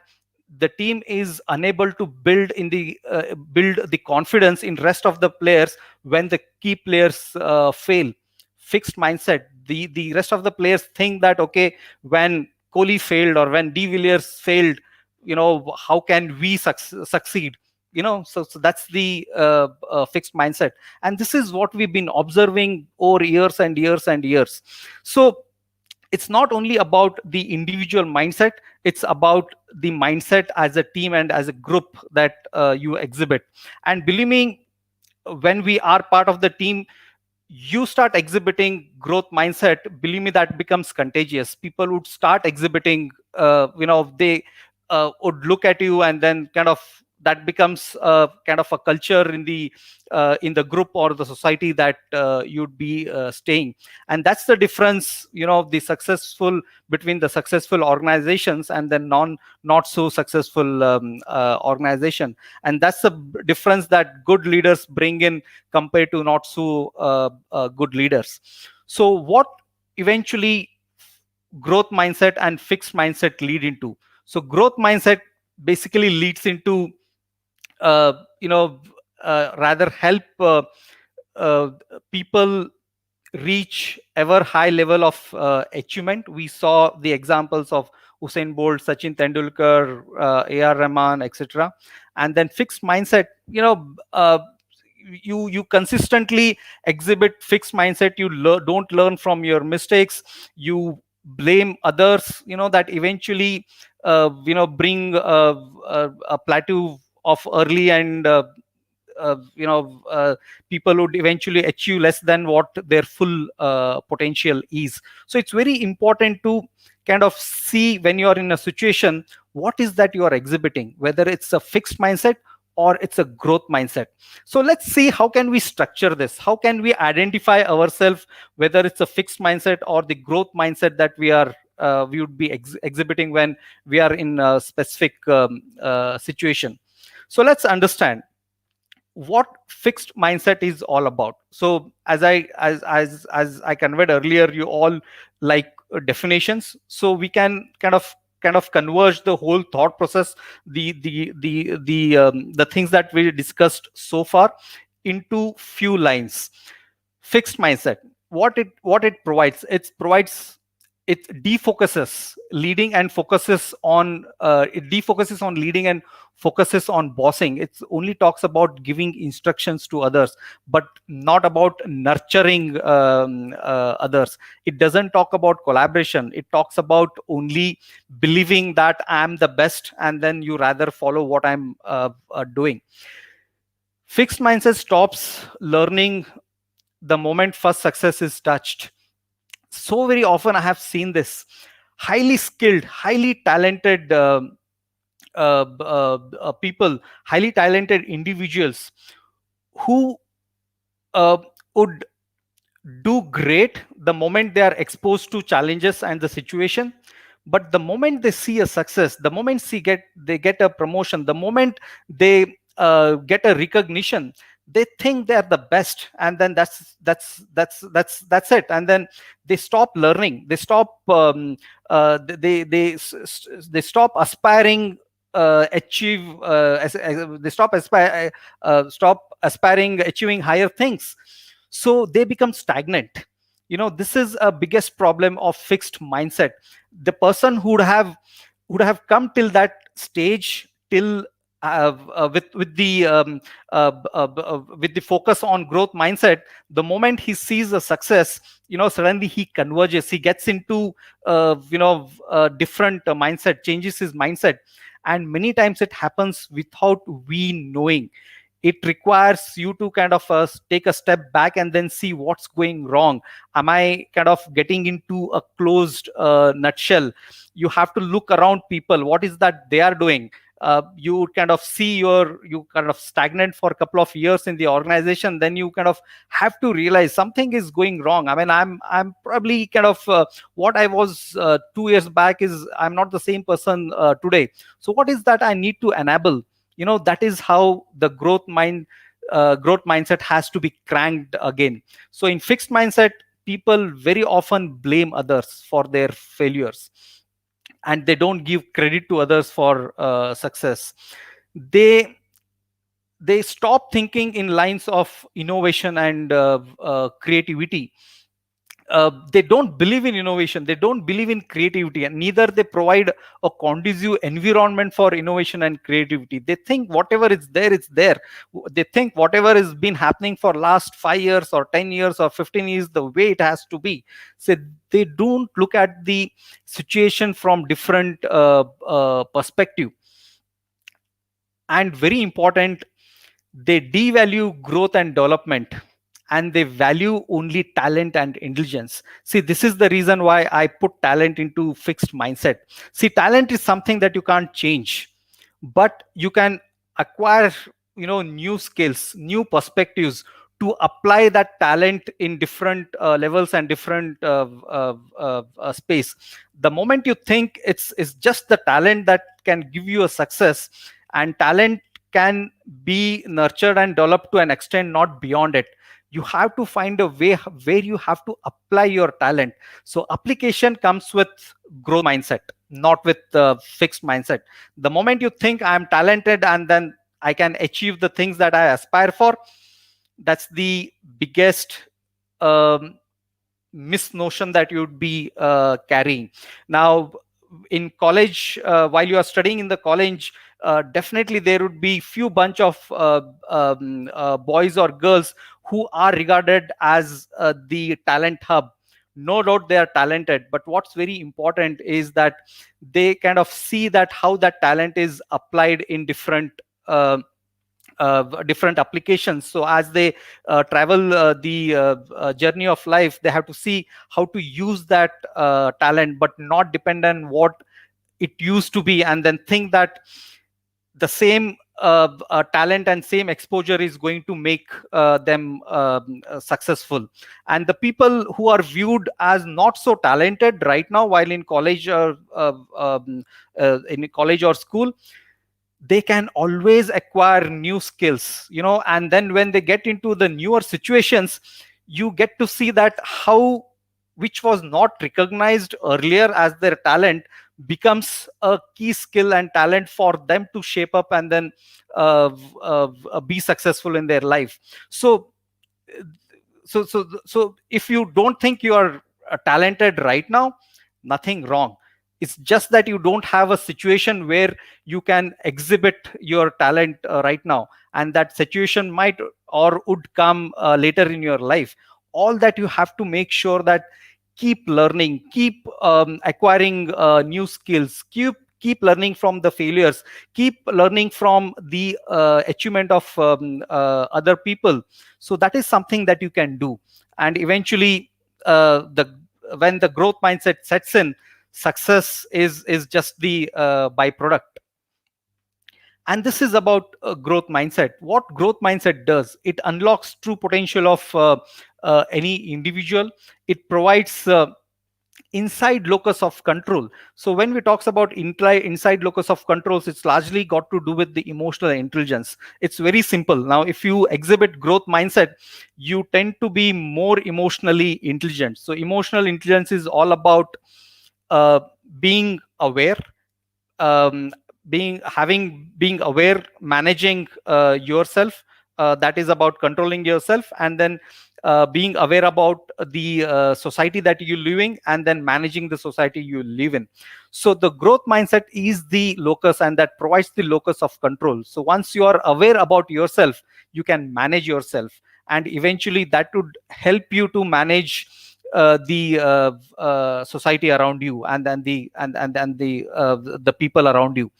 the team is unable to build the confidence in rest of the players when the key players fail. Fixed mindset. The rest of the players think that, okay, when Kohli failed or when De Villiers failed, how can we succeed? So that's the fixed mindset, and this is what we've been observing over years and years and years. So it's not only about the individual mindset, it's about the mindset as a team and as a group that you exhibit. And believe me, when we are part of the team, you start exhibiting growth mindset, believe me, that becomes contagious. People would start exhibiting, they would look at you, and then kind of that becomes kind of a culture in the group or the society that you'd be staying. And that's the difference, the successful between the successful organizations and the not so successful organization. And that's the difference that good leaders bring in compared to not so good leaders. So what eventually growth mindset and fixed mindset lead into? So growth mindset basically leads into rather help people reach ever high level of achievement. We saw the examples of Usain Bolt, Sachin Tendulkar, A.R. Rahman, etc. And then fixed mindset, you consistently exhibit fixed mindset. You don't learn from your mistakes. You blame others, that eventually bring a plateau of early, and people would eventually achieve less than what their full potential is. So it's very important to kind of see, when you are in a situation, what is that you are exhibiting, whether it's a fixed mindset or it's a growth mindset. So let's see, how can we structure this? How can we identify ourselves, whether it's a fixed mindset or the growth mindset that we would be exhibiting when we are in a specific situation. So let's understand what fixed mindset is all about. So as I conveyed earlier, you all like definitions, so we can kind of converge the whole thought process, the things that we discussed so far, into few lines. Fixed mindset, what it provides, it defocuses leading and focuses on leading and focuses on bossing. It only talks about giving instructions to others, but not about nurturing others. It doesn't talk about collaboration. It talks about only believing that I'm the best, and then you rather follow what I'm doing. Fixed mindset stops learning the moment first success is touched. So very often I have seen this: highly skilled, highly talented people, highly talented individuals who would do great the moment they are exposed to challenges and the situation. But the moment they see a success, the moment they get a promotion, the moment they get a recognition, they think they are the best, and then that's it. And then they stop learning. They stop they stop aspiring stop aspiring achieving higher things. So they become stagnant. This is a biggest problem of fixed mindset. The person who would have come till that stage, till with the focus on growth mindset, the moment he sees a success, suddenly he converges, he gets into different mindset, changes his mindset. And many times it happens without we knowing. It requires you to kind of take a step back and then see what's going wrong. Am I kind of getting into a closed nutshell? You have to look around people, what is that they are doing. You kind of see you kind of stagnant for a couple of years in the organization, then you kind of have to realize something is going wrong. I mean, I'm probably kind of what I was 2 years back is I'm not the same person today. So what is that I need to enable? That is how the growth mindset has to be cranked again. So in fixed mindset, people very often blame others for their failures, and they don't give credit to others for success. They stop thinking in lines of innovation and creativity. they don't believe in innovation, they don't believe in creativity, and neither they provide a conducive environment for innovation and creativity. They think whatever is there, it's there. They think whatever has been happening for last 5 years or 10 years or 15 years, the way it has to be. So they don't look at the situation from different perspective. And very important, they devalue growth and development, and they value only talent and intelligence. See, this is the reason why I put talent into fixed mindset. See, talent is something that you can't change, but you can acquire, new skills, new perspectives to apply that talent in different levels and different space. The moment you think it's just the talent that can give you a success, and talent can be nurtured and developed to an extent, not beyond it. You have to find a way where you have to apply your talent. So application comes with growth mindset, not with fixed mindset. The moment you think I am talented and then I can achieve the things that I aspire for, that's the biggest misnotion that you'd be carrying. Now, in college, while you are studying in the college, definitely there would be few bunch of boys or girls who are regarded as the talent hub. No doubt they are talented, but what's very important is that they kind of see that how that talent is applied in different different applications. So as they travel the journey of life, they have to see how to use that talent, but not depend on what it used to be, and then think that the same talent and same exposure is going to make them successful. And the people who are viewed as not so talented right now while in college or school, they can always acquire new skills, and then when they get into the newer situations, you get to see that how which was not recognized earlier as their talent becomes a key skill and talent for them to shape up and then be successful in their life. So if you don't think you are talented right now, nothing wrong. It's just that you don't have a situation where you can exhibit your talent right now, and that situation might or would come later in your life. All that you have to make sure that keep learning, keep acquiring new skills, keep learning from the failures, keep learning from the achievement of other people. So that is something that you can do, and eventually when the growth mindset sets in, success is just the byproduct. And this is about growth mindset. What growth mindset does, it unlocks true potential of any individual. It provides inside locus of control. So when we talks about inside locus of controls, it's largely got to do with the emotional intelligence. It's very simple. Now, if you exhibit growth mindset, you tend to be more emotionally intelligent. So emotional intelligence is all about being aware, being aware, managing yourself. That is about controlling yourself, and then being aware about the society that you're living, and then managing the society you live in. So the growth mindset is the locus, and that provides the locus of control. So once you are aware about yourself, you can manage yourself, and eventually that would help you to manage the society around you, and then the people around you.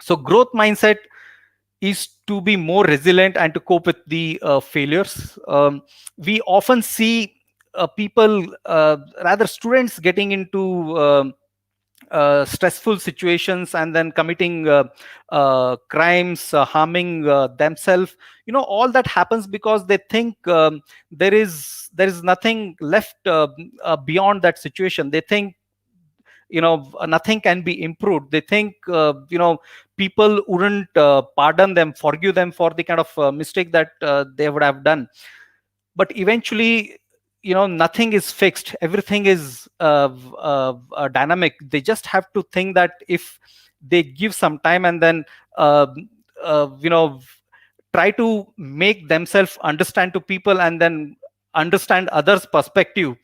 So growth mindset is to be more resilient and to cope with the failures. We often see people, rather students, getting into stressful situations and then committing crimes, harming themselves. All that happens because they think there is nothing left beyond that situation. They think nothing can be improved. They think people wouldn't pardon them, forgive them for the kind of mistake that they would have done. But eventually, nothing is fixed. Everything is dynamic. They just have to think that if they give some time and then try to make themselves understand to people and then understand others' perspective,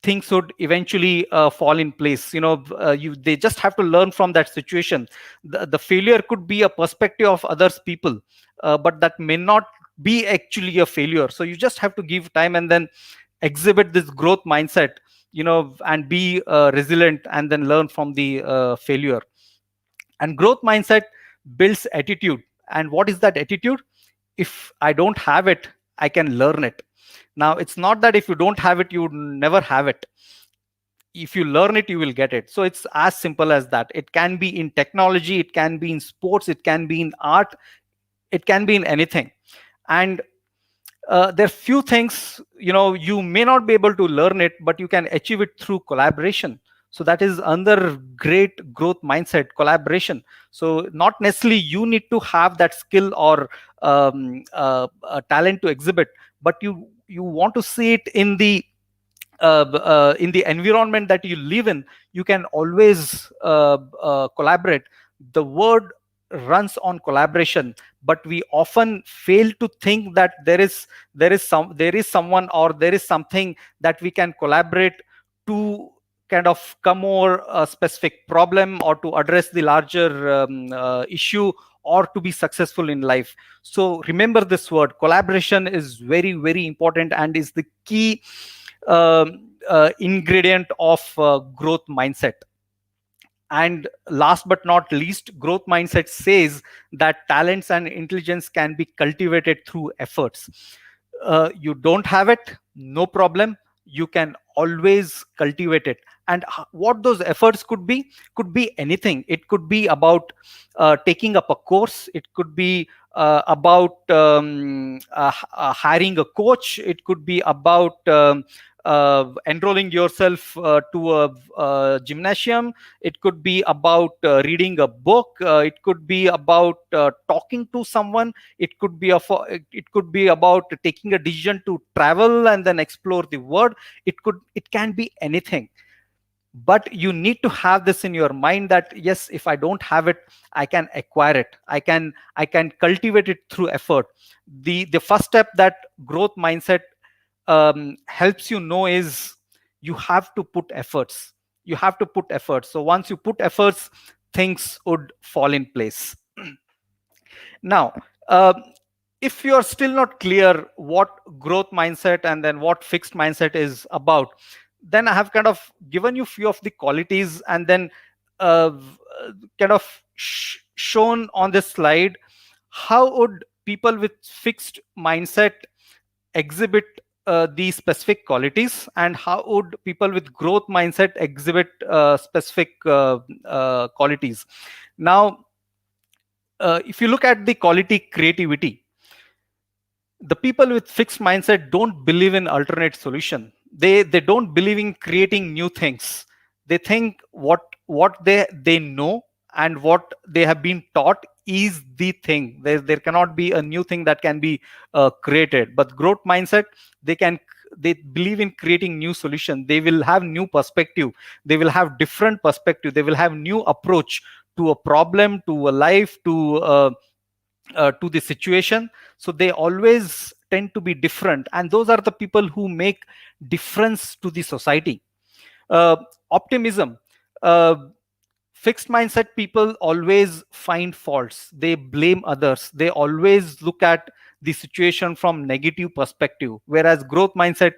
things would eventually fall in place. They just have to learn from that situation. The failure could be a perspective of others people, but that may not be actually a failure. So you just have to give time and then exhibit this growth mindset, and be resilient, and then learn from the failure. And growth mindset builds attitude. And what is that attitude? If I don't have it, I can learn it. Now, it's not that if you don't have it, you would never have it. If you learn it, you will get it. So it's as simple as that. It can be in technology, it can be in sports, it can be in art, it can be in anything. And there are few things, you may not be able to learn it, but you can achieve it through collaboration. So that is another great growth mindset, collaboration. So not necessarily you need to have that skill or talent to exhibit, but you want to see it in the environment that you live in. You can always collaborate. The word runs on collaboration, but we often fail to think that there is someone or there is something that we can collaborate to kind of come over a specific problem, or to address the larger issue, or to be successful in life. So remember, this word collaboration is very, very important, and is the key ingredient of growth mindset. And last but not least, growth mindset says that talents and intelligence can be cultivated through efforts. You don't have it, no problem. You can always cultivate it. And what those efforts could be anything. It could be about taking up a course. It could be about hiring a coach. It could be about enrolling yourself to a gymnasium. It could be about reading a book. It could be about talking to someone. It could be about taking a decision to travel and then explore the world. It can be anything. But you need to have this in your mind that yes, if I don't have it, I can acquire it. I can cultivate it through effort. The first step that growth mindset helps you know is you have to put efforts. You have to put efforts. So once you put efforts, things would fall in place. Now, if you're still not clear what growth mindset and then what fixed mindset is about, then I have kind of given you few of the qualities, and then kind of shown on this slide how would people with fixed mindset exhibit these specific qualities, and how would people with growth mindset exhibit specific qualities. Now, if you look at the quality creativity, the people with fixed mindset don't believe in alternate solution. They don't believe in creating new things. They think what they know and what they have been taught is the thing. There cannot be a new thing that can be created. But growth mindset, they believe in creating new solution. They will have new perspective. They will have different perspective. They will have new approach to a problem, to a life, to the situation. So they always tend to be different, and those are the people who make difference to the society. Optimism. Fixed mindset people always find faults. They blame others. They always look at the situation from negative perspective, whereas growth mindset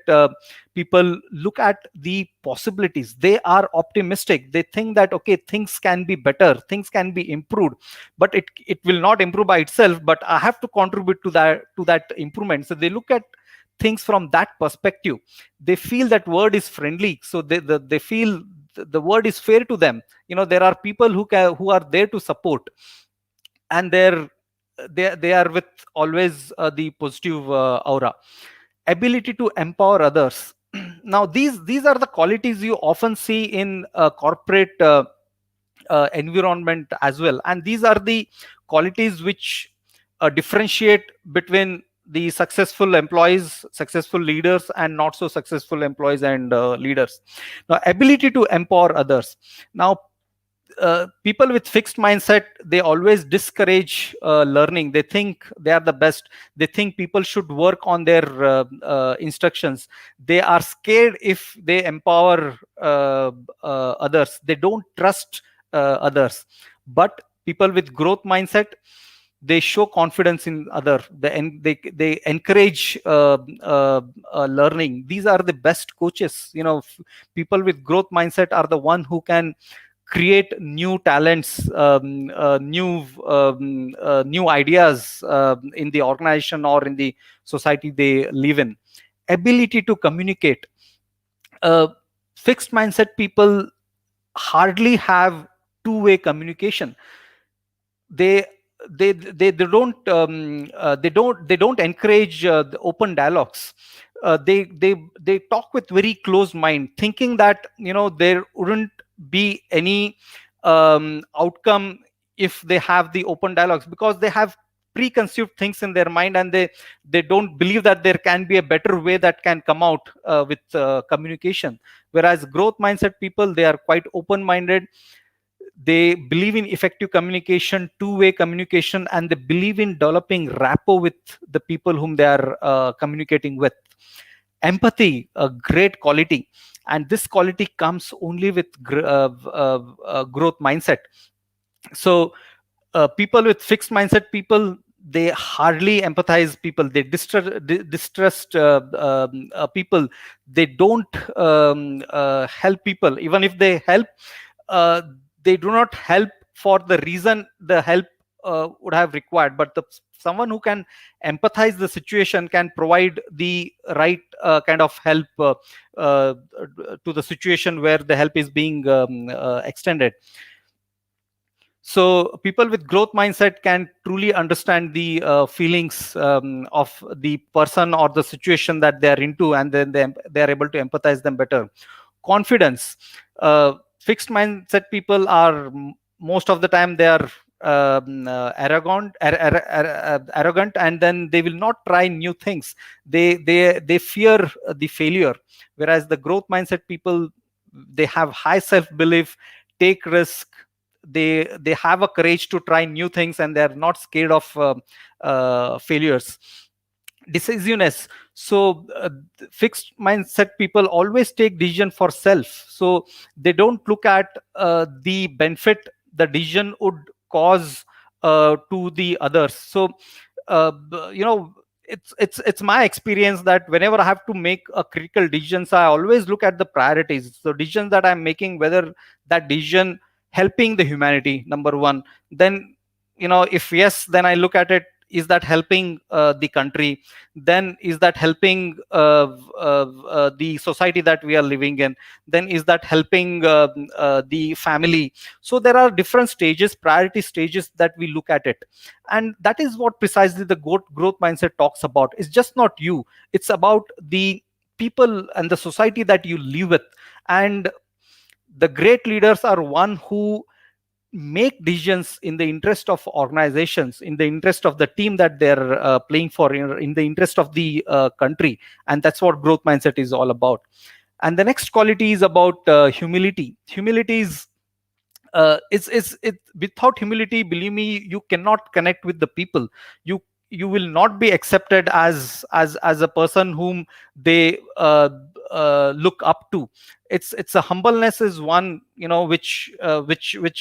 people look at the possibilities. They are optimistic. They think that okay, things can be better, things can be improved, but it will not improve by itself, but I have to contribute to that improvement. So they look at things from that perspective. They feel that word is friendly, so they feel the word is fair to them. There are people who are there to support, and they are with always the positive aura. Ability to empower others. Now these are the qualities you often see in corporate environment as well, and these are the qualities which differentiate between the successful employees, successful leaders, and not so successful employees and leaders. Now, ability to empower others. Now, people with fixed mindset, they always discourage learning. They think they are the best. They think people should work on their instructions. They are scared if they empower others. They don't trust others. But people with growth mindset, they show confidence in other. They encourage learning. These are the best coaches. People with growth mindset are the one who can create new talents, new ideas in the organization or in the society they live in. Ability to communicate. Fixed mindset people hardly have two-way communication. They don't encourage the open dialogues. They talk with very closed mind, thinking that there wouldn't be any outcome if they have the open dialogues, because they have preconceived things in their mind, and they don't believe that there can be a better way that can come out with communication. Whereas growth mindset people, they are quite open minded. They believe in effective communication, two-way communication, and they believe in developing rapport with the people whom they are communicating with. Empathy, a great quality, and this quality comes only with growth mindset. So people with fixed mindset people, they hardly empathize people. They distrust people. They don't help people. Even if they help, they do not help for the reason the help would have required. But someone who can empathize the situation can provide the right kind of help to the situation where the help is being extended. So people with growth mindset can truly understand the feelings of the person or the situation that they are into, and then they are able to empathize them better. Confidence. Fixed mindset people are, most of the time, they are arrogant, and then they will not try new things. They fear the failure. Whereas the growth mindset people, they have high self-belief, take risk. They have a courage to try new things, and they are not scared of failures. Decisiveness. So fixed mindset people always take decision for self. So they don't look at the benefit the decision would cause to the others. So it's my experience that whenever I have to make a critical decisions, I always look at the priorities. So decisions that I'm making, whether that decision helping the humanity, number one. Then if yes, then I look at it, is that helping the country? Then is that helping the society that we are living in? Then is that helping the family? So there are different stages, priority stages, that we look at it. And that is what precisely the growth mindset talks about. It's just not you, it's about the people and the society that you live with. And the great leaders are one who make decisions in the interest of organizations, in the interest of the team that they're playing for, in the interest of the country. And that's what growth mindset is all about. And the next quality is about humility. Humility is without humility, believe me, you cannot connect with the people. You will not be accepted as a person whom they look up to. It's a humbleness is one, which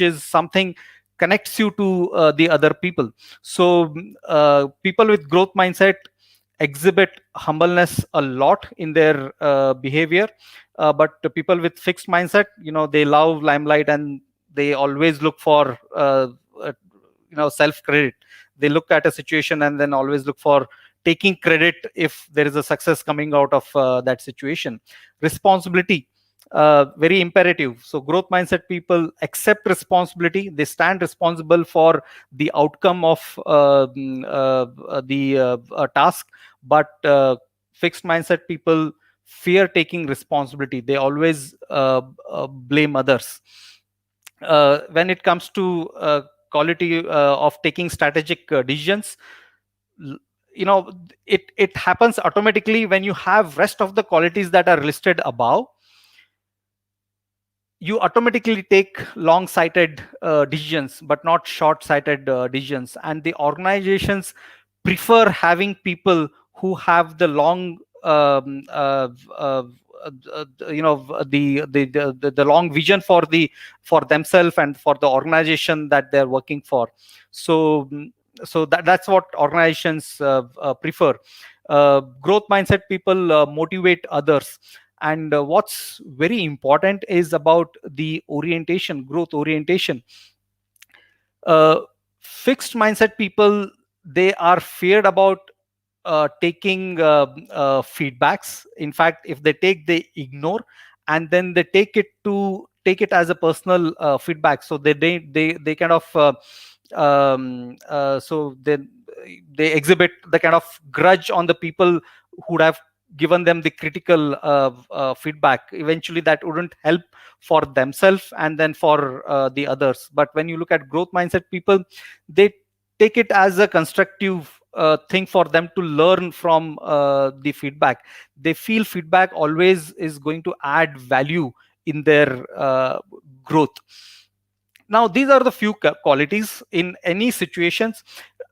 is something connects you to the other people. So people with growth mindset exhibit humbleness a lot in their behavior, but the people with fixed mindset, they love limelight, and they always look for self credit. They look at a situation and then always look for taking credit if there is a success coming out of that situation. Responsibility, very imperative. So growth mindset people accept responsibility. They stand responsible for the outcome of the task. But fixed mindset people fear taking responsibility. They always blame others. When it comes to quality of taking strategic decisions, it happens automatically when you have rest of the qualities that are listed above. you automatically take long-sighted decisions, but not short-sighted decisions. And the organizations prefer having people who have the long, the long vision for themselves and for the organization that they're working for. So that's what organizations prefer. Growth mindset people motivate others. And what's very important is about the orientation, growth orientation. Fixed mindset people, they are feared about taking feedbacks. In fact, if they take, they ignore, and then they take it as a personal feedback. So they kind of so they exhibit the kind of grudge on the people who would have given them the critical feedback. Eventually that wouldn't help for themselves and then for the others. But when you look at growth mindset people, they take it as a constructive thing for them to learn from the feedback. They feel feedback always is going to add value in their growth. Now, these are the few qualities. In any situations,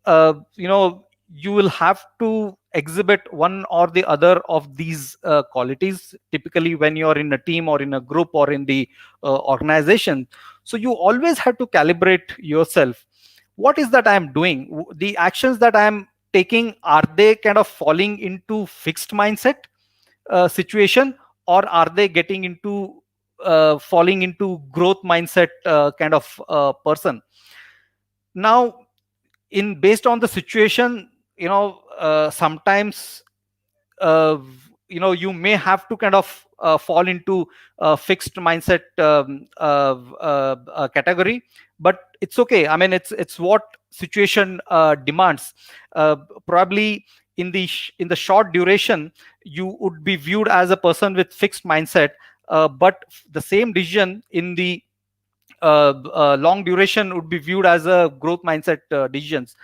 you will have to exhibit one or the other of these qualities, typically when you're in a team or in a group or in the organization. So you always have to calibrate yourself. What is that I am doing? The actions that I am taking, are they kind of falling into fixed mindset situation, or are they getting into falling into growth mindset kind of person? Now, based on the situation, sometimes you may have to kind of fall into fixed mindset category, but it's okay. I mean, it's what situation demands. Probably in the short duration, you would be viewed as a person with fixed mindset, but the same decision in the long duration would be viewed as a growth mindset decisions.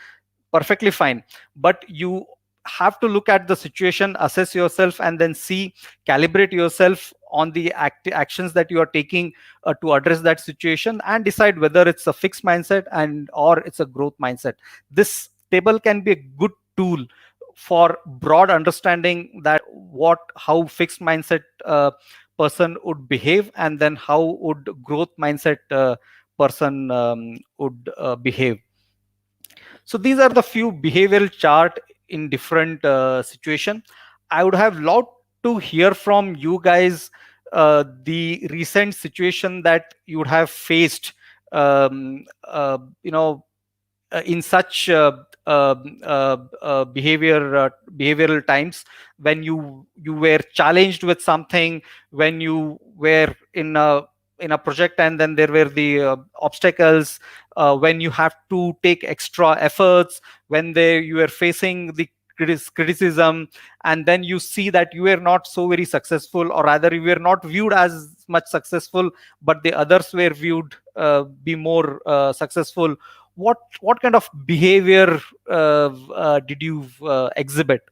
Perfectly fine, but you have to look at the situation, assess yourself, and then calibrate yourself on the actions that you are taking to address that situation, and decide whether it's a fixed mindset or it's a growth mindset. This table can be a good tool for broad understanding that how fixed mindset person would behave, and then how would growth mindset person would behave. So these are the few behavioral chart in different situation. I would have loved to hear from you guys the recent situation that you would have faced, in such behavioral times, when you were challenged with something, when you were in a project and then there were the obstacles, when you have to take extra efforts, when you were facing the criticism, and then you see that you were not so very successful, or rather you were not viewed as much successful, but the others were viewed be more successful. What kind of behavior did you exhibit?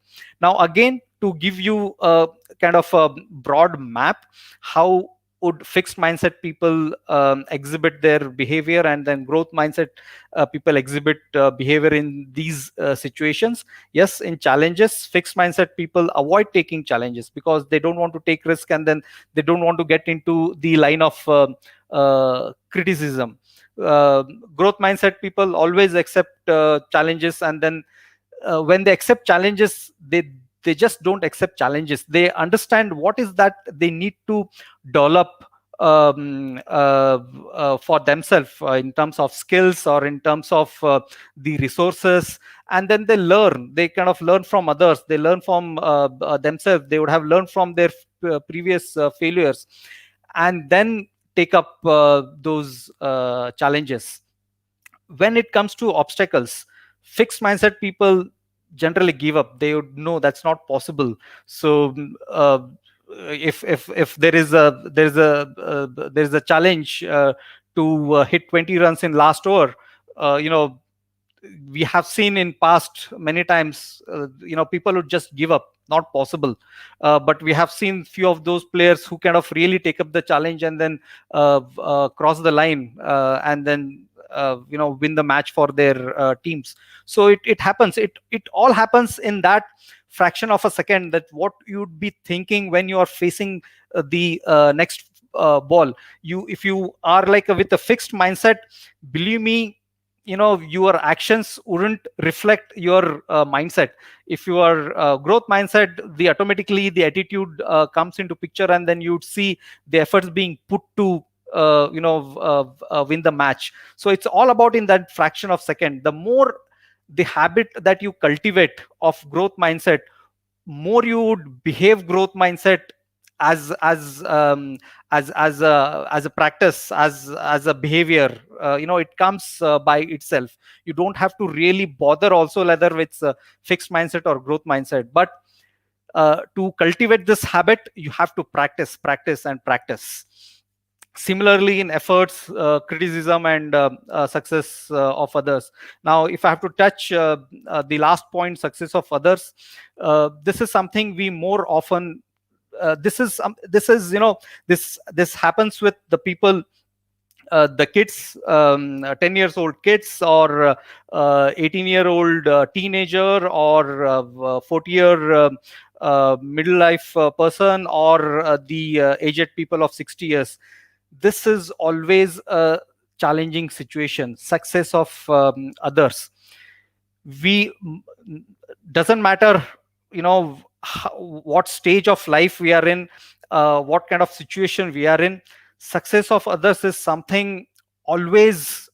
Now, again, to give you a kind of a broad map, how would fixed mindset people exhibit their behavior, and then growth mindset people exhibit behavior in these situations. Yes, in challenges, fixed mindset people avoid taking challenges because they don't want to take risk, and then they don't want to get into the line of criticism. Growth mindset people always accept challenges, and then when they accept challenges, they just don't accept challenges. They understand what is that they need to develop for themselves in terms of skills or in terms of the resources, and then they kind of learn from others, they learn from themselves, they would have learned from their previous failures, and then take up those challenges. When it comes to obstacles, fixed mindset people generally give up. They would know that's not possible. So if there is a challenge to hit 20 runs in last over, we have seen in past many times, people would just give up, not possible. But we have seen few of those players who kind of really take up the challenge and then cross the line and then win the match for their teams. So it happens. It all happens in that fraction of a second, that what you'd be thinking when you are facing the next ball. If you are like with a fixed mindset, believe me, your actions wouldn't reflect your mindset. If you are growth mindset, automatically the attitude comes into picture, and then you'd see the efforts being put to win the match. So it's all about in that fraction of second. The more the habit that you cultivate of growth mindset, more you would behave growth mindset as a practice, as a behavior. It comes by itself. You don't have to really bother also whether it's a fixed mindset or growth mindset. But to cultivate this habit, you have to practice and practice. Similarly, in efforts, criticism, and success of others. Now, if I have to touch the last point, success of others, this is something we more often. This happens with the people, the kids, 10 years old kids, or 18-year-old teenager, or 40-year middle life person, or the aged people of 60 years. This is always a challenging situation. Success of others. Doesn't matter, what stage of life we are in, what kind of situation we are in. Success of others is something always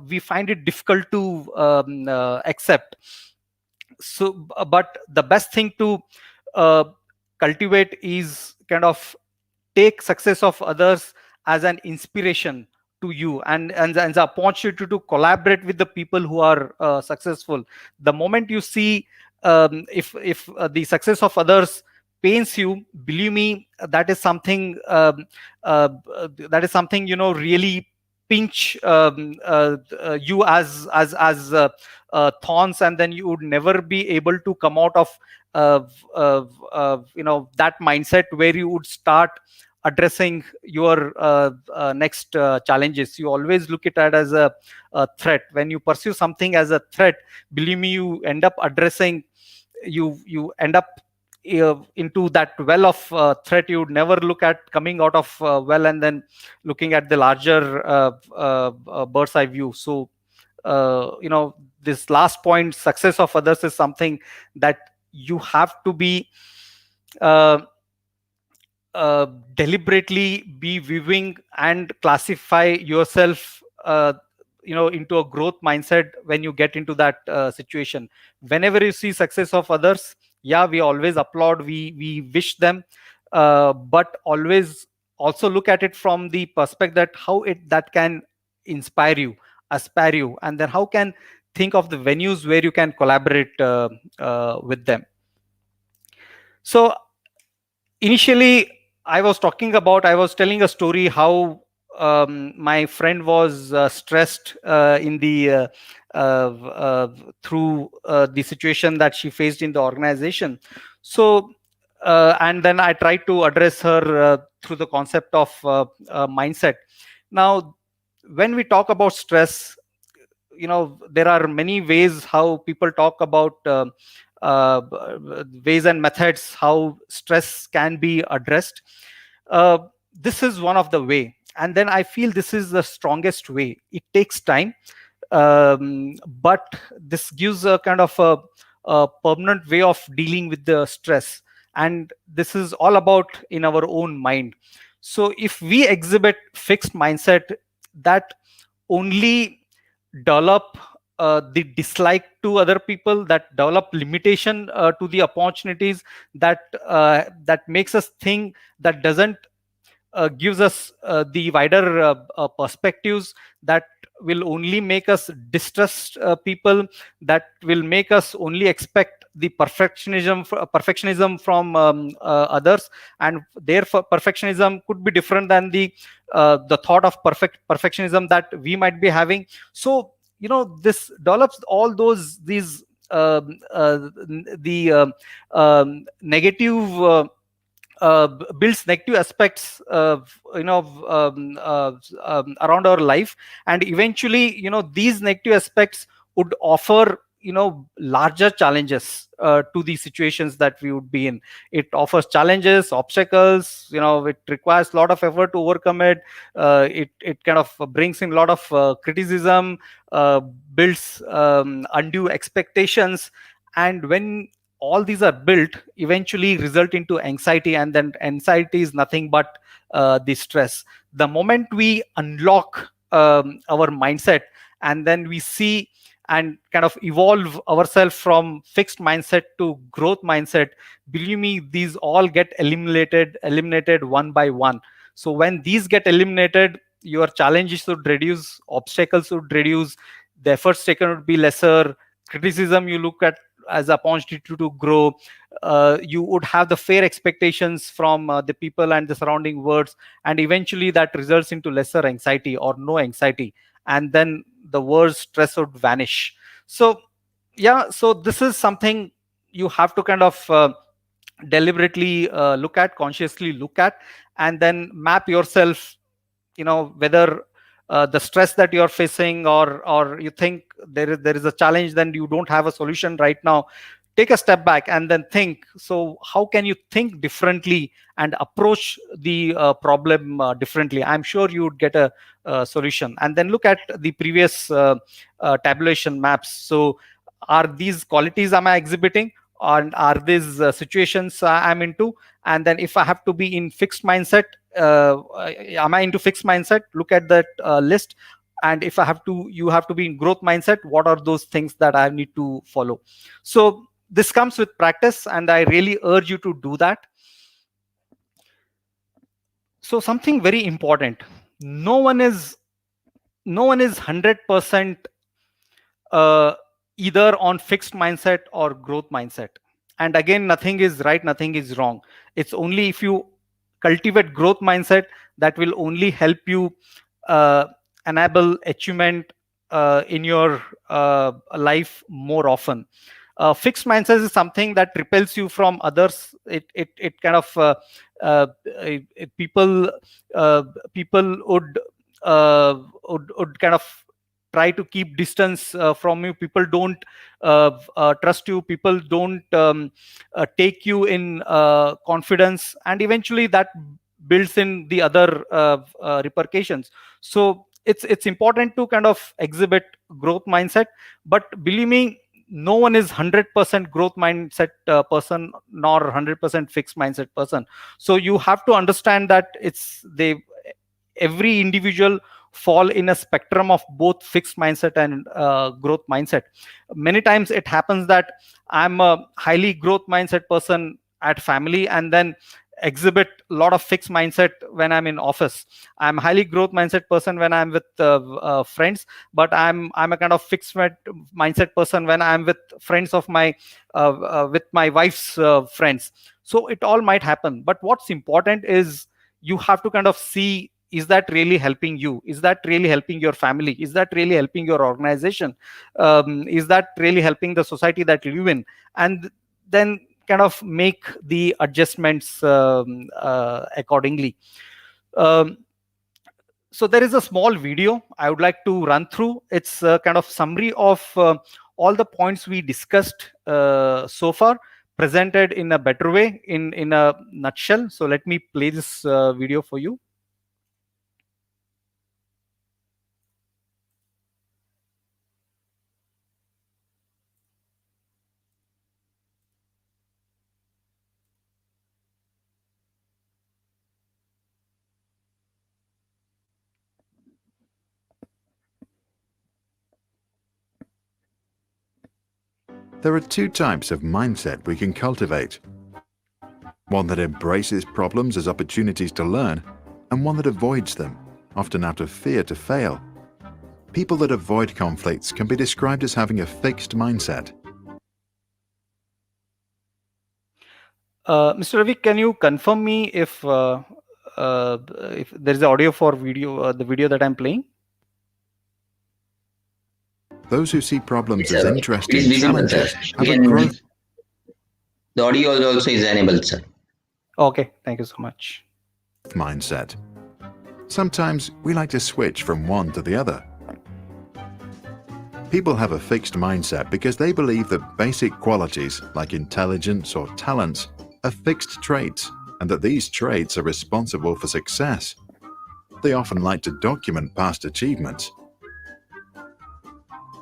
we find it difficult to accept. So, but the best thing to cultivate is kind of take success of others as an inspiration to you, and the opportunity to collaborate with the people who are successful. The moment you see if the success of others pains you, believe me, that is something really pinch you as thorns, and then you would never be able to come out of that mindset where you would start addressing your next challenges. You always look at it as a threat. When you pursue something as a threat, believe me, you end up addressing, you end up into that well of threat. You would never look at coming out of well and then looking at the larger bird's eye view. So this last point, success of others, is something that you have to be deliberately be viewing and classify yourself into a growth mindset when you get into that situation. Whenever you see success of others, yeah, we always applaud, we wish them, but always also look at it from the perspective that how that can inspire you, aspire you, and then how can think of the venues where you can collaborate with them. So initially, I was telling a story how my friend was stressed in the through the situation that she faced in the organization. So and then I tried to address her through the concept of mindset. Now, when we talk about stress, there are many ways how people talk about ways and methods how stress can be addressed. This is one of the way, and then I feel this is the strongest way. It takes time, but this gives a kind of a permanent way of dealing with the stress, and this is all about in our own mind. So if we exhibit fixed mindset that only develop the dislike to other people, that develop limitation to the opportunities, that makes us think, that doesn't gives us the wider perspectives, that will only make us distrust people, that will make us only expect the perfectionism from others, and their perfectionism could be different than the thought of perfectionism that we might be having. So this develops all these negative builds negative aspects around our life, and eventually these negative aspects would offer larger challenges to the situations that we would be in. It offers challenges, obstacles, it requires a lot of effort to overcome it. It kind of brings in a lot of criticism, builds undue expectations, and when all these are built, eventually result into anxiety, and then anxiety is nothing but the stress. The moment we unlock our mindset, and then we see and kind of evolve ourselves from fixed mindset to growth mindset, believe me, these all get eliminated one by one. So when these get eliminated, your challenges would reduce, obstacles would reduce, the efforts taken would be lesser, criticism you look at as a opportunity to grow, you would have the fair expectations from the people and the surrounding words, and eventually that results into lesser anxiety or no anxiety, and then the worst stress would vanish. So yeah, so this is something you have to kind of deliberately look at, consciously look at, and then map yourself, whether the stress that you're facing, or you think there is a challenge, then you don't have a solution right now. Take a step back and then think, so how can you think differently and approach the problem differently? I'm sure you would get a solution. And then look at the previous tabulation maps. So are these qualities am I exhibiting, and are these situations I'm into? And then if I have to be in fixed mindset, am I into fixed mindset? Look at that list. And if you have to be in growth mindset, what are those things that I need to follow? So this comes with practice, and I really urge you to do that. So something very important, no one is 100% either on fixed mindset or growth mindset. And again, nothing is right, nothing is wrong. It's only if you cultivate growth mindset that will only help you enable achievement in your life more often. Fixed mindset is something that repels you from others. It kind of people would kind of try to keep distance from you. People don't trust you. People don't take you in confidence, and eventually that builds in the other repercussions. So it's important to kind of exhibit growth mindset, but believe me, no one is 100% growth mindset person, nor 100% fixed mindset person. So you have to understand that every individual fall in a spectrum of both fixed mindset and growth mindset. Many times it happens that I'm a highly growth mindset person at family, and then exhibit a lot of fixed mindset when I'm in office. I'm highly growth mindset person when I'm with friends, but I'm a kind of fixed mindset person when I'm with friends of my with my wife's friends. So it all might happen, but what's important is you have to kind of see, is that really helping you? Is that really helping your family? Is that really helping your organization? Is that really helping the society that you live in? And then kind of make the adjustments accordingly. So there is a small video I would like to run through. It's a kind of summary of all the points we discussed so far, presented in a better way, in a nutshell. So let me play this video for you. There are two types of mindset we can cultivate. One that embraces problems as opportunities to learn, and one that avoids them, often out of fear to fail. People that avoid conflicts can be described as having a fixed mindset. Mr. Ravi, can you confirm me if there is audio for video, the video that I'm playing? Those who see problems Yes, as sir. It is interesting visible, sir. challenges We have a can, growth. the audio also is enabled, sir. Okay, thank you so much. Mindset. Sometimes we like to switch from one to the other. People have a fixed mindset because they believe that basic qualities like intelligence or talents are fixed traits and that these traits are responsible for success. They often like to document past achievements.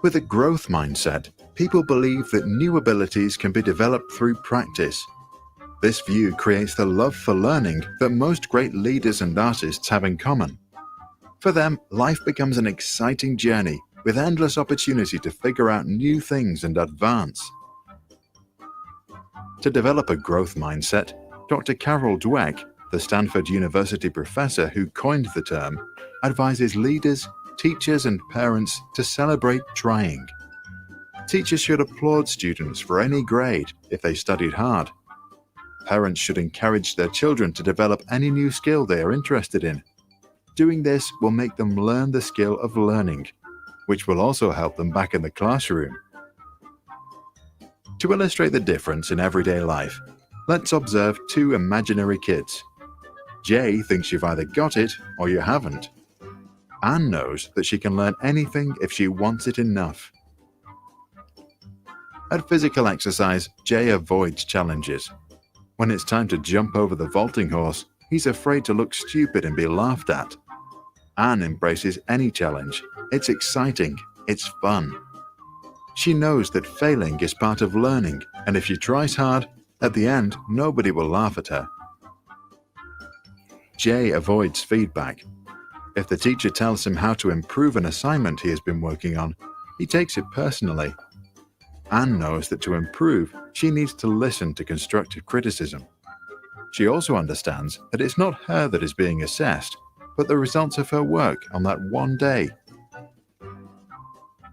With a growth mindset, people believe that new abilities can be developed through practice. This view creates the love for learning that most great leaders and artists have in common. For them, life becomes an exciting journey with endless opportunity to figure out new things and advance. To develop a growth mindset, Dr. Carol Dweck, the Stanford University professor who coined the term, advises leaders, teachers, and parents to celebrate trying. Teachers should applaud students for any grade if they studied hard. Parents should encourage their children to develop any new skill they are interested in. Doing this will make them learn the skill of learning, which will also help them back in the classroom. To illustrate the difference in everyday life, let's observe two imaginary kids. Jay thinks you've either got it or you haven't. Anne knows that she can learn anything if she wants it enough. At physical exercise, Jay avoids challenges. When it's time to jump over the vaulting horse, he's afraid to look stupid and be laughed at. Anne embraces any challenge. It's exciting. It's fun. She knows that failing is part of learning, and if she tries hard, at the end, nobody will laugh at her. Jay avoids feedback. If the teacher tells him how to improve an assignment he has been working on, he takes it personally. Anne knows that to improve, she needs to listen to constructive criticism. She also understands that it's not her that is being assessed, but the results of her work on that one day.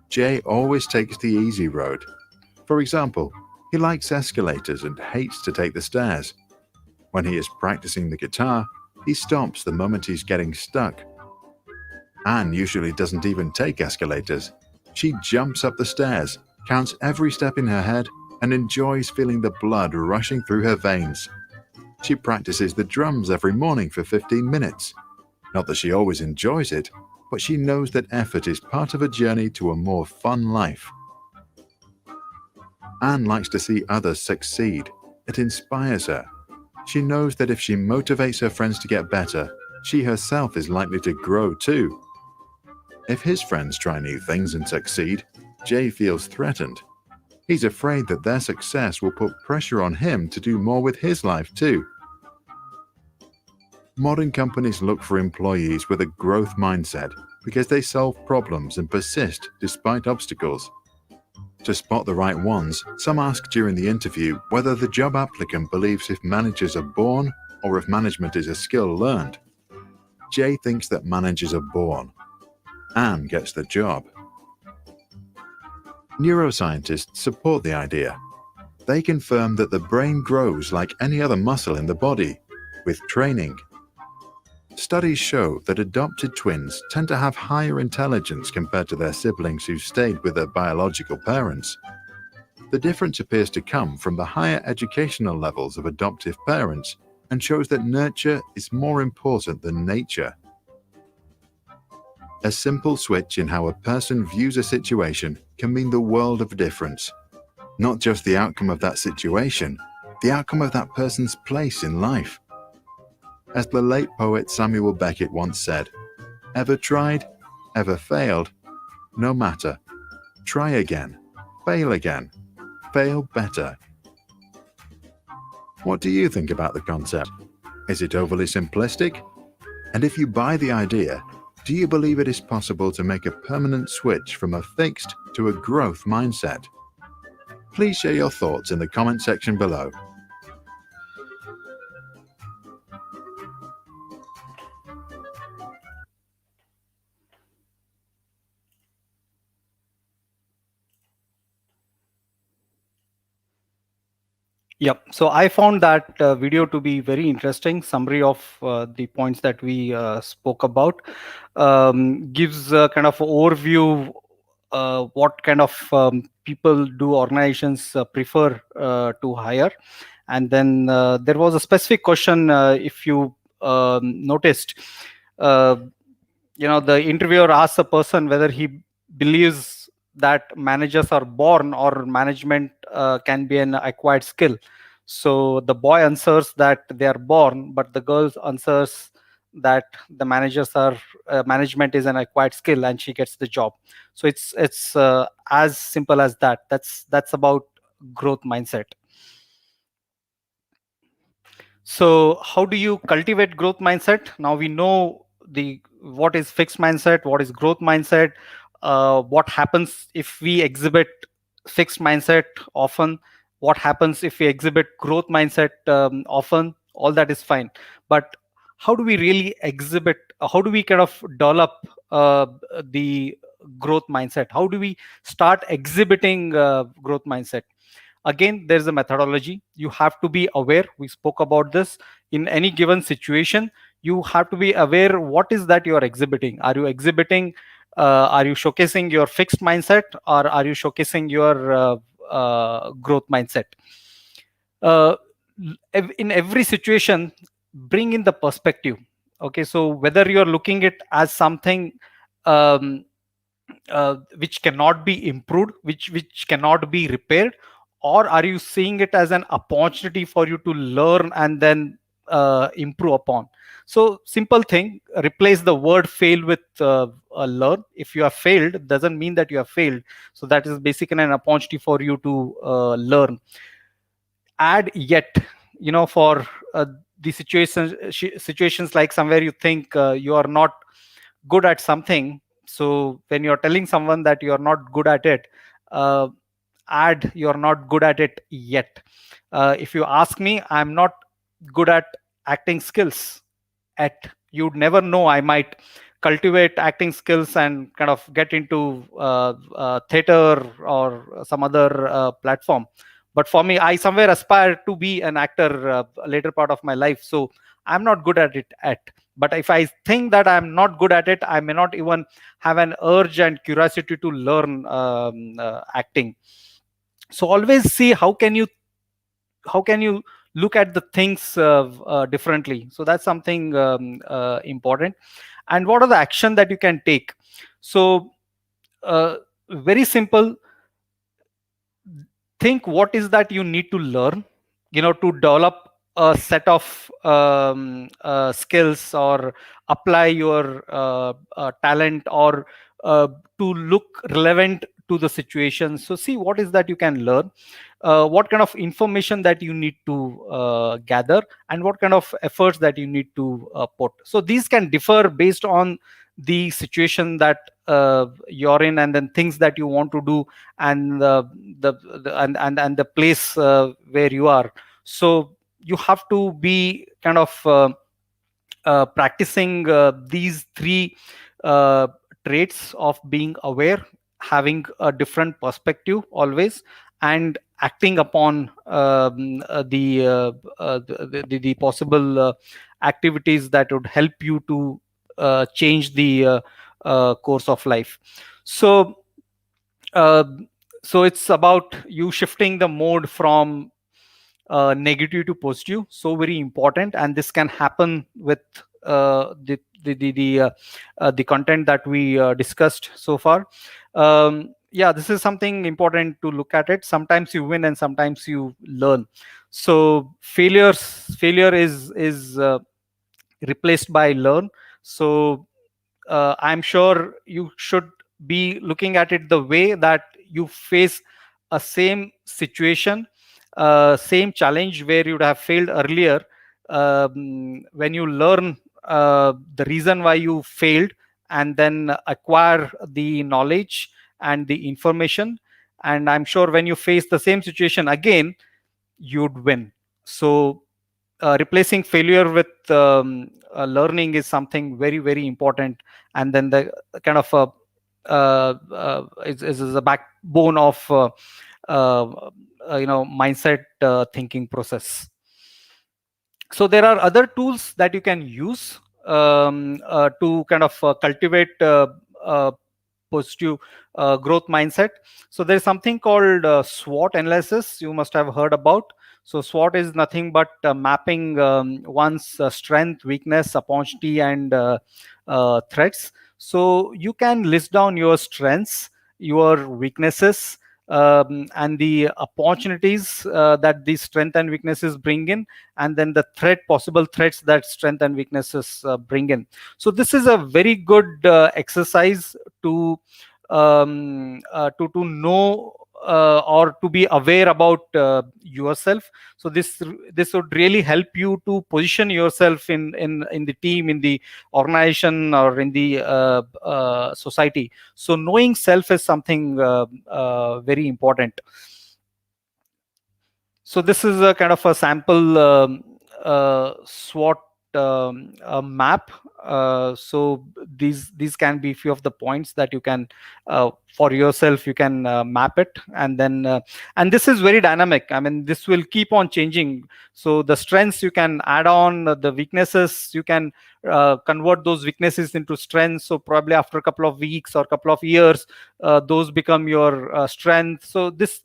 Jay always takes the easy road. For example, he likes escalators and hates to take the stairs. When he is practicing the guitar, he stops the moment he's getting stuck. Anne usually doesn't even take escalators. She jumps up the stairs, counts every step in her head, and enjoys feeling the blood rushing through her veins. She practices the drums every morning for 15 minutes. Not that she always enjoys it, but she knows that effort is part of a journey to a more fun life. Anne likes to see others succeed. It inspires her. She knows that if she motivates her friends to get better, she herself is likely to grow too. If his friends try new things and succeed, Jay feels threatened. He's afraid that their success will put pressure on him to do more with his life too. Modern companies look for employees with a growth mindset because they solve problems and persist despite obstacles. To spot the right ones, some ask during the interview whether the job applicant believes if managers are born or if management is a skill learned. Jay thinks that managers are born. Anne gets the job. Neuroscientists support the idea. They confirm that the brain grows like any other muscle in the body, with training. Studies show that adopted twins tend to have higher intelligence compared to their siblings who stayed with their biological parents. The difference appears to come from the higher educational levels of adoptive parents and shows that nurture is more important than nature. A simple switch in how a person views a situation can mean the world of difference. Not just the outcome of that situation, the outcome of that person's place in life. As the late poet Samuel Beckett once said, "Ever tried? Ever failed? No matter. Try again. Fail better." What do you think about the concept? Is it overly simplistic? And if you buy the idea, do you believe it is possible to make a permanent switch from a fixed to a growth mindset? Please share your thoughts in the comment section below. Yep. So I found that video to be very interesting. Summary of the points that we spoke about gives a kind of overview what kind of people do organizations prefer to hire. And then there was a specific question, if you noticed, uh, the interviewer asked the person whether he believes that managers are born or management can be an acquired skill. So the boy answers that they are born, but the girl answers that the management is an acquired skill, and she gets the job. So it's as simple as that. That's about growth mindset. So how do you cultivate growth mindset? Now we know what is fixed mindset, what is growth mindset, what happens if we exhibit fixed mindset often, what happens if we exhibit growth mindset often. All that is fine, but how do we really exhibit, how do we kind of develop the growth mindset? How do we start exhibiting growth mindset? Again, there's a methodology. You have to be aware. We spoke about this. In any given situation, you have to be aware what is that you are exhibiting. Are you exhibiting, are you showcasing your fixed mindset, or are you showcasing your growth mindset? In every situation, bring in the perspective. Okay, so whether you're looking at as something um, which cannot be improved, which cannot be repaired, or are you seeing it as an opportunity for you to learn and then improve upon? So simple thing, replace the word fail with learn. If you have failed, doesn't mean that you have failed. So that is basically an opportunity for you to learn. Add yet, for the situations like somewhere you think you are not good at something. So when you're telling someone that you're not good at it, uh, add you're not good at it yet. If you ask me, I'm not good at acting skills at, you'd never know, I might cultivate acting skills and kind of get into theater or some other platform. But for me, I somewhere aspire to be an actor later part of my life. So I'm not good at it at. But if I think that I'm not good at it, I may not even have an urge and curiosity to learn acting. So always see how can you look at the things differently. So that's something important. And what are the action that you can take? So very simple. Think what is that you need to learn, to develop a set of skills, or apply your talent, or to look relevant to the situation. So see what is that you can learn, what kind of information that you need to gather, and what kind of efforts that you need to put. So these can differ based on the situation that you're in, and then things that you want to do, and the place where you are. So you have to be kind of practicing these three traits of being aware, having a different perspective always, and acting upon the possible activities that would help you to change the course of life. So uh, so it's about you shifting the mode from negative to positive. So very important, and this can happen with the content that we discussed so far. Yeah, this is something important to look at it. Sometimes you win and sometimes you learn. So failure is replaced by learn. So I'm sure you should be looking at it the way that you face a same situation, same challenge where you'd have failed earlier. When you learn the reason why you failed, and then acquire the knowledge and the information, and I'm sure when you face the same situation again, you'd win. So replacing failure with learning is something very, very important. And then the kind of is a backbone of mindset thinking process. So there are other tools that you can use to kind of cultivate positive growth mindset. So there is something called SWOT analysis you must have heard about. So SWOT is nothing but mapping one's strength, weakness, opportunity, and threats. So you can list down your strengths, your weaknesses, and the opportunities that these strength and weaknesses bring in, and then the possible threats that strength and weaknesses bring in. So this is a very good exercise to know or to be aware about yourself. So this would really help you to position yourself in the team, in the organization, or in the society. So knowing self is something very important. So this is a kind of a sample SWOT map. So these can be few of the points that you can for yourself you can map it, and then and this is very dynamic. I mean, this will keep on changing. So the strengths you can add on, the weaknesses you can convert those weaknesses into strengths. So probably after a couple of weeks or couple of years, those become your strength. So this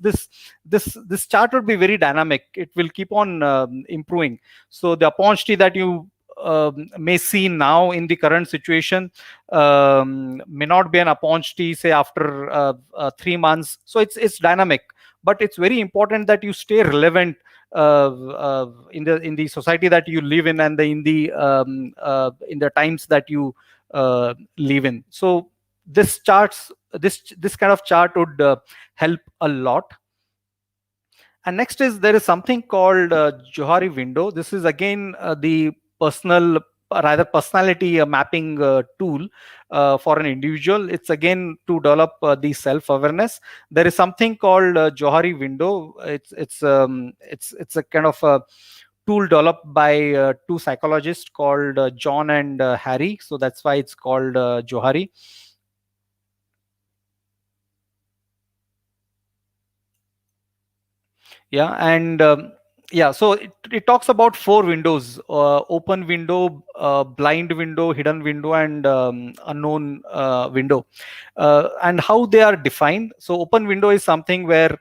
chart would be very dynamic. It will keep on improving. So the opportunity that you may see now in the current situation may not be an opportunity, say, after 3 months. So it's dynamic, but it's very important that you stay relevant in the society that you live in, and in the times that you live in. So this kind of chart would help a lot. And next is, there is something called Johari window. This is again the personality mapping tool for an individual. It's again to develop the self-awareness. There is something called Johari window. It's a kind of a tool developed by two psychologists called John and Harry. So that's why it's called Johari. Yeah, and so it talks about 4 windows: open window, blind window, hidden window, and unknown window, and how they are defined. So open window is something where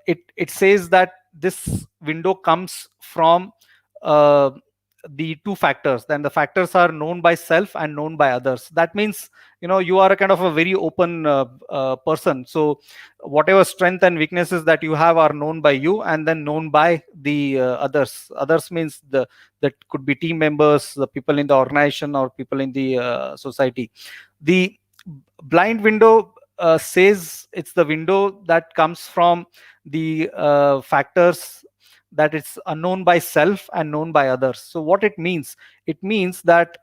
it says that this window comes from the 2 factors. Then the factors are known by self and known by others. That means, you are a kind of a very open person. So whatever strength and weaknesses that you have are known by you, and then known by the others means that could be team members, the people in the organization, or people in the society. The blind window says it's the window that comes from the factors that it's unknown by self and known by others. So what it means that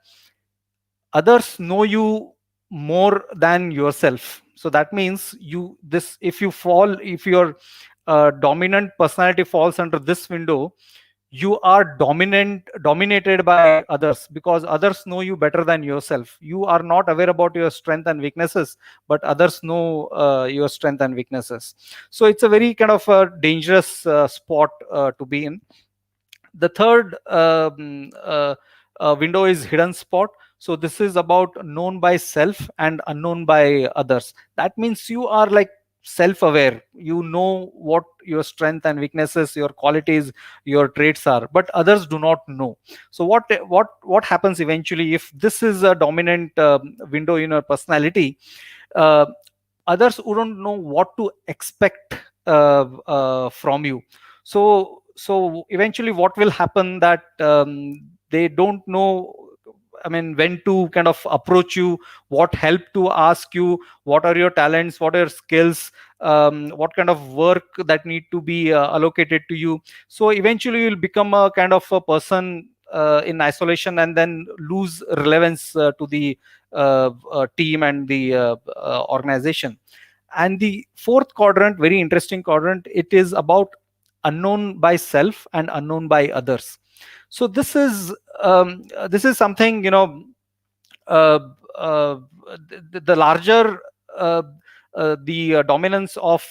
others know you more than yourself. So that means if your dominant personality falls under this window, you are dominated by others, because others know you better than yourself. You are not aware about your strength and weaknesses, but others know your strength and weaknesses. So it's a very kind of a dangerous spot to be in. The third window is hidden spot. So this is about known by self and unknown by others. That means you are like self-aware. You know what your strength and weaknesses, your qualities, your traits are, but others do not know. So what happens eventually, if this is a dominant window in your personality, others wouldn't know what to expect from you. So eventually what will happen, that they don't know, I mean, when to kind of approach you, what help to ask you, what are your talents, what are your skills, what kind of work that need to be allocated to you. So eventually you'll become a kind of a person in isolation, and then lose relevance to the team and the organization. And the fourth quadrant, very interesting quadrant, it is about unknown by self and unknown by others. So this is something, the larger the dominance of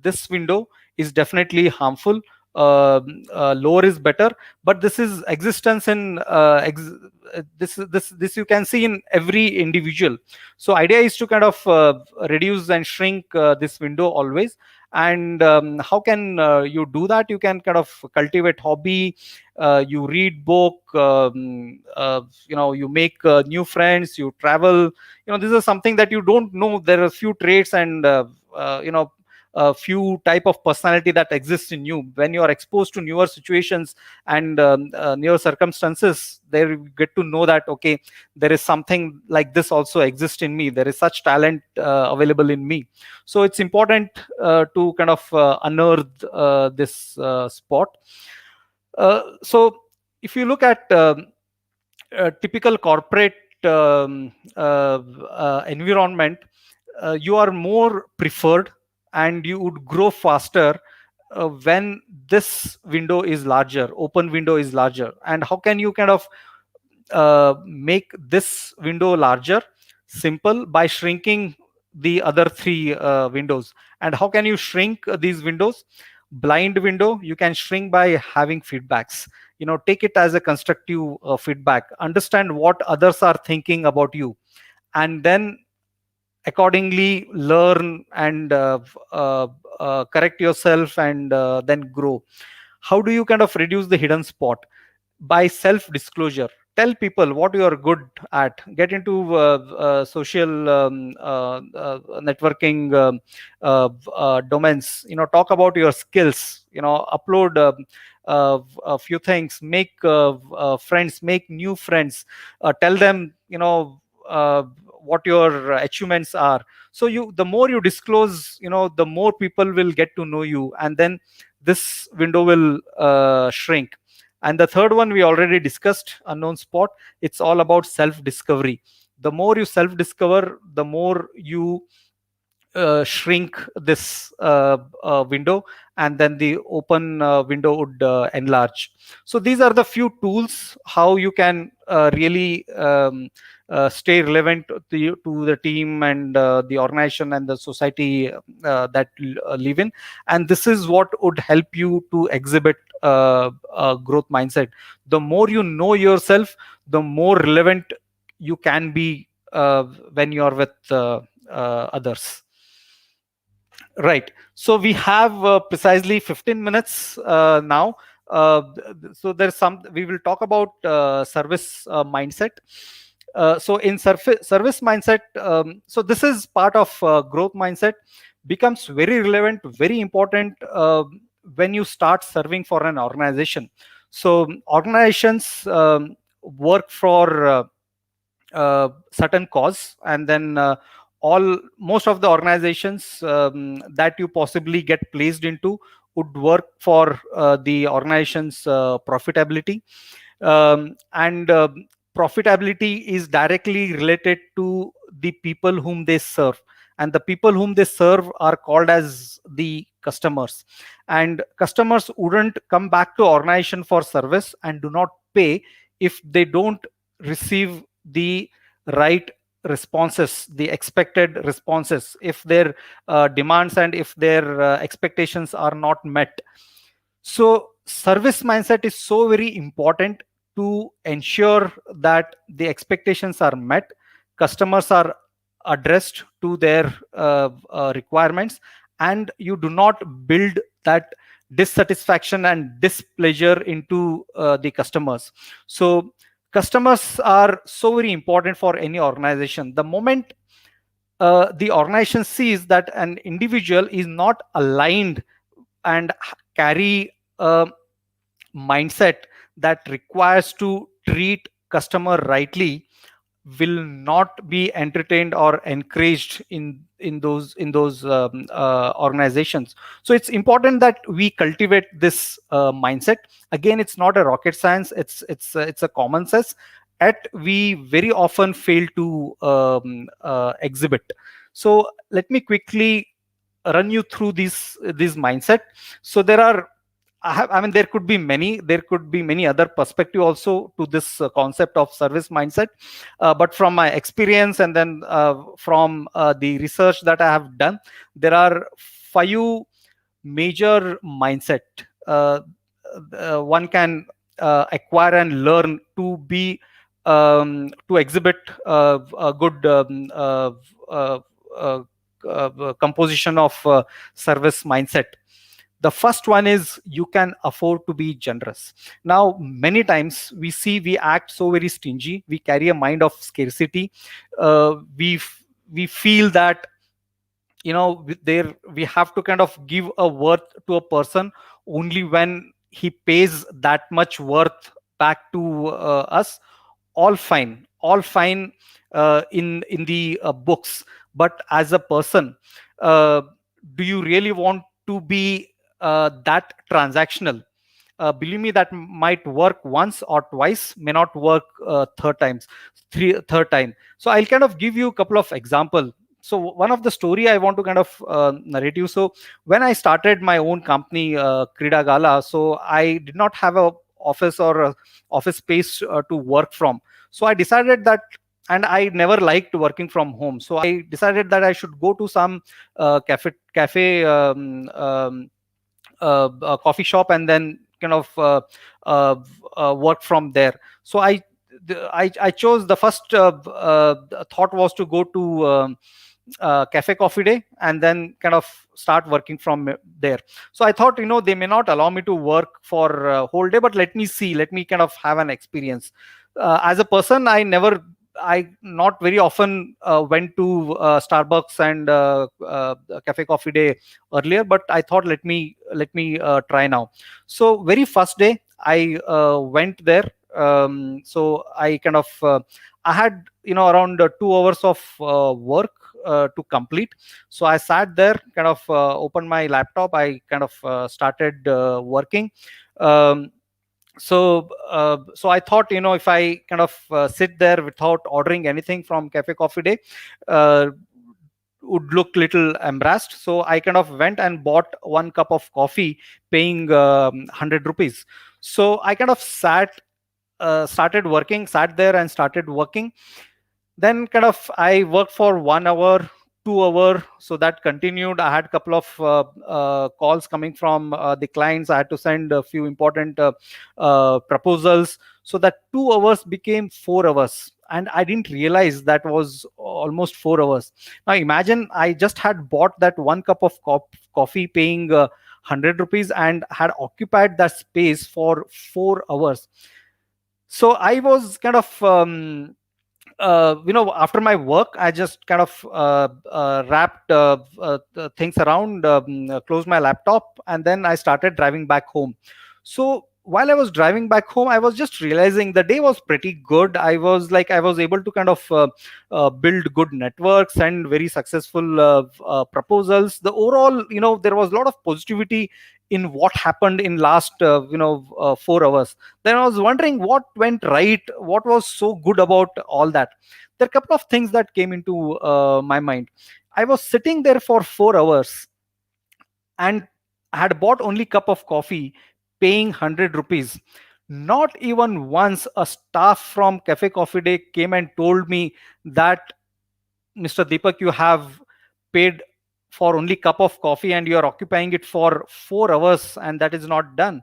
this window is definitely harmful lower is better, but this is existence in this you can see in every individual. So idea is to kind of reduce and shrink this window always. And how can you do that? You can kind of cultivate hobby, you read book, you make new friends, you travel. This is something that you don't know. There are a few traits and a few type of personality that exists in you. When you are exposed to newer situations and newer circumstances, there you get to know that, okay, there is something like this also exists in me. There is such talent available in me. So it's important to kind of unearth this spot. So if you look at typical corporate environment, you are more preferred and you would grow faster when this window is larger, open window is larger. And how can you kind of make this window larger? Simple, by shrinking the other three windows. And how can you shrink these windows? Blind window, you can shrink by having feedbacks. Take it as a constructive feedback. Understand what others are thinking about you, and then accordingly learn and correct yourself, and then grow. How do you kind of reduce the hidden spot? By self disclosure. Tell people what you are good at. Get into social networking domains. Talk about your skills. Upload a few things. Make friends. Make new friends. Tell them what your achievements are. So the more you disclose, the more people will get to know you, and then this window will shrink. And the third one we already discussed, unknown spot. It's all about self discovery. The more you self discover, the more you shrink this window, and then the open window would enlarge. So these are the few tools how you can really stay relevant to the team and the organization and the society that live in. And this is what would help you to exhibit a growth mindset. The more you know yourself, the more relevant you can be when you are with others. Right. So we have precisely 15 minutes now. So there's we will talk about service mindset. So in service mindset, so this is part of growth mindset, becomes very relevant, very important when you start serving for an organization. So organizations work for certain cause, and then most of the organizations that you possibly get placed into would work for the organization's profitability. And profitability is directly related to the people whom they serve, and the people whom they serve are called as the customers. And customers wouldn't come back to organization for service and do not pay if they don't receive the right responses, the expected responses, if their demands and if their expectations are not met. So service mindset is so very important to ensure that the expectations are met, customers are addressed to their requirements, and you do not build that dissatisfaction and displeasure into the customers. So customers are so very important for any organization. The moment the organization sees that an individual is not aligned and carry a mindset that requires to treat customer rightly, will not be entertained or encouraged in those organizations. So it's important that we cultivate this mindset. Again, it's not a rocket science, it's a common sense, yet we very often fail to exhibit. So let me quickly run you through this mindset. So there are there could be many other perspective also to this concept of service mindset, but from my experience and then from the research that I have done, there are 5 major mindset one can acquire and learn to be to exhibit a good composition of service mindset. The first one is you can afford to be generous. Now, many times we act so very stingy. We carry a mind of scarcity. We feel that, there we have to kind of give a worth to a person only when he pays that much worth back to us. All fine, all fine in the books, but as a person, uh, do you really want to be that transactional? Believe me, that might work once or twice, may not work third time. So I'll kind of give you a couple of examples. So one of the story I want to kind of narrate you. So when I started my own company, Kreedagala, so I did not have a office or a office space to work from. So I decided that, and I never liked working from home. So I decided that I should go to some cafe coffee shop, and then kind of work from there. So I chose the first thought was to go to cafe coffee day and then kind of start working from there. So I thought, they may not allow me to work for a whole day, but let me kind of have an experience. As a person, I not very often went to Starbucks and cafe coffee day earlier, but I thought let me try now. So very first day I went there. So I kind of I had around 2 hours of work to complete. So I sat there, kind of opened my laptop. I kind of started working. So I thought, if I kind of sit there without ordering anything from cafe coffee day, would look little embarrassed. So I kind of went and bought 1 cup of coffee, paying 100 rupees. So I kind of sat there and started working. Then kind of I worked for 1 hour, 2 hour. So that continued. I had a couple of calls coming from the clients. I had to send a few important proposals. So that 2 hours became 4 hours. And I didn't realize that was almost 4 hours. Now imagine, I just had bought that 1 cup of coffee, paying 100 rupees, and had occupied that space for 4 hours. So I was kind of after my work, I just kind of wrapped things around, closed my laptop, and then I started driving back home. So while I was driving back home, I was just realizing the day was pretty good. I was able to kind of build good networks and very successful proposals. The overall, there was a lot of positivity in what happened in last 4 hours. Then I was wondering what went right, what was so good about all that. There are a couple of things that came into my mind. I was sitting there for 4 hours and had bought only cup of coffee, paying 100 rupees. Not even once a staff from cafe coffee day came and told me that, Mr. Deepak, you have paid for only cup of coffee and you are occupying it for 4 hours, and that is not done.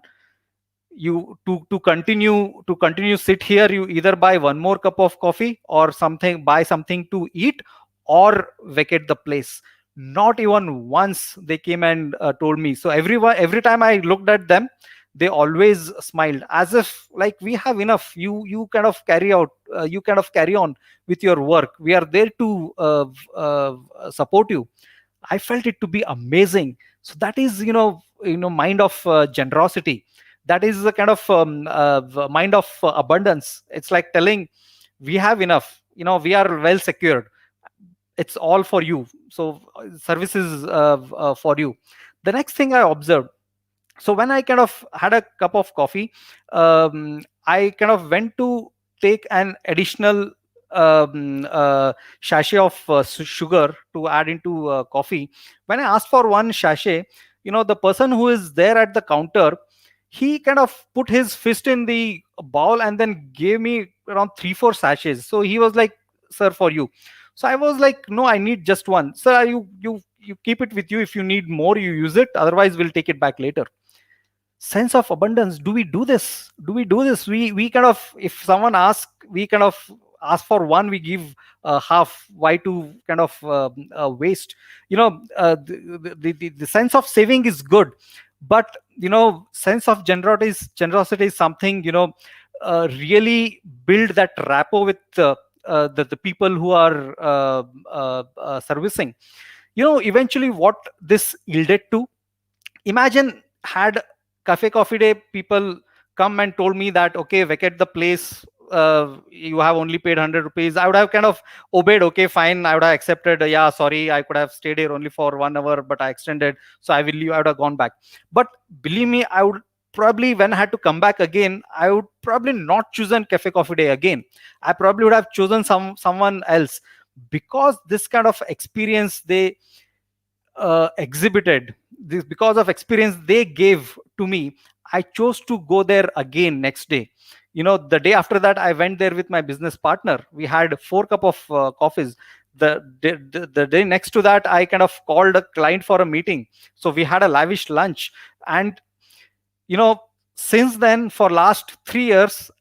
You to continue sit here, you either buy 1 more cup of coffee or buy something to eat, or vacate the place. Not even once they came and told me. So every time I looked at them, they always smiled, as if like, we have enough. You kind of carry on with your work. We are there to support you. I felt it to be amazing. So that is mind of generosity. That is the kind of mind of abundance. It's like telling, we have enough. We are well secured. It's all for you. So services for you. The next thing I observed. So when I kind of had a cup of coffee, I kind of went to take an additional sachet of sugar to add into coffee. When I asked for 1 sachet, the person who is there at the counter, he kind of put his fist in the bowl and then gave me around 3-4 sachets. So he was like, sir, for you. So I was like, no, I need just 1. Sir, you keep it with you. If you need more, you use it. Otherwise, we'll take it back later. sense of abundance. Do we do this? We kind of, if someone asks, we kind of ask for one, we give half. Why to kind of waste? The sense of saving is good, but sense of generosity is something, really build that rapport with the people who are servicing. Eventually what this yielded to, imagine had cafe coffee day people come and told me that, okay, vacate the place, you have only paid 100 rupees. I would have kind of obeyed. Okay, fine, I would have accepted. Yeah, sorry, I could have stayed here only for 1 hour, but I extended, so I will leave. I would have gone back. But believe me, I would probably, when I had to come back again, I would probably not chosen cafe coffee day again. I probably would have chosen someone else, because this kind of experience they exhibited, this, because of experience they gave to me, I chose to go there again next day. The day after that, I went there with my business partner. We had 4 cup of coffees. The day next to that, I kind of called a client for a meeting, so we had a lavish lunch. And since then, for last 3 years,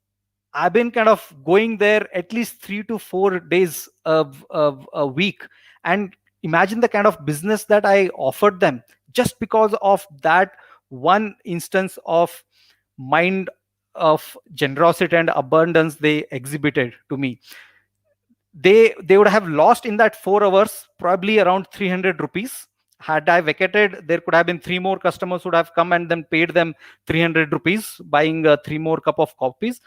I've been kind of going there at least 3 to 4 days of a week. And imagine the kind of business that I offered them, just because of that one instance of mind of generosity and abundance they exhibited to me. They would have lost in that 4 hours probably around 300 rupees. Had I vacated, there could have been 3 more customers would have come and then paid them 300 rupees, buying 3 more cup of coffees.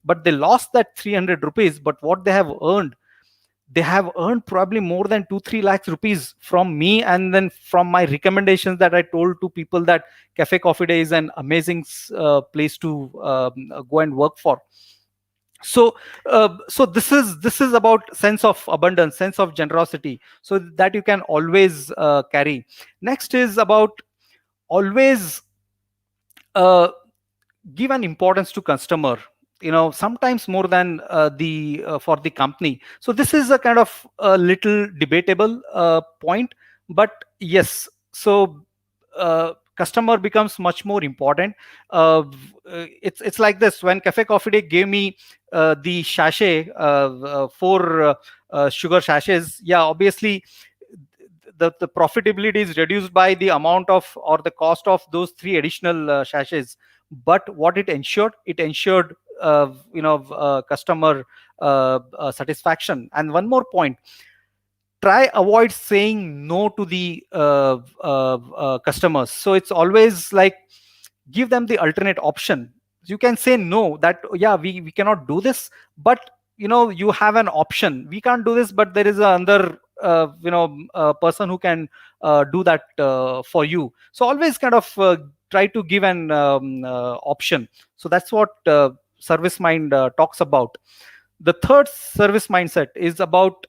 But they lost that 300 rupees. But what they have earned, they have earned probably more than 2-3 lakhs rupees from me, and then from my recommendations that I told to people that cafe coffee day is an amazing place to go and work for. So this is about sense of abundance, sense of generosity, so that you can always carry. Next is about always give an importance to customer, sometimes more than the for the company. So this is a kind of a little debatable point, but yes. So customer becomes much more important. It's like this: when cafe coffee day gave me the sachet, 4 sugar sachets, yeah, obviously the profitability is reduced by the amount of, or the cost of those 3 additional sachets. But what it ensured customer satisfaction. And one more point: try avoid saying no to the customers. So it's always like, give them the alternate option. You can say no, that yeah, we cannot do this, but you have an option. We can't do this, but there is another person who can do that for you. So always kind of try to give an option. So that's what service mind talks about. The third service mindset is about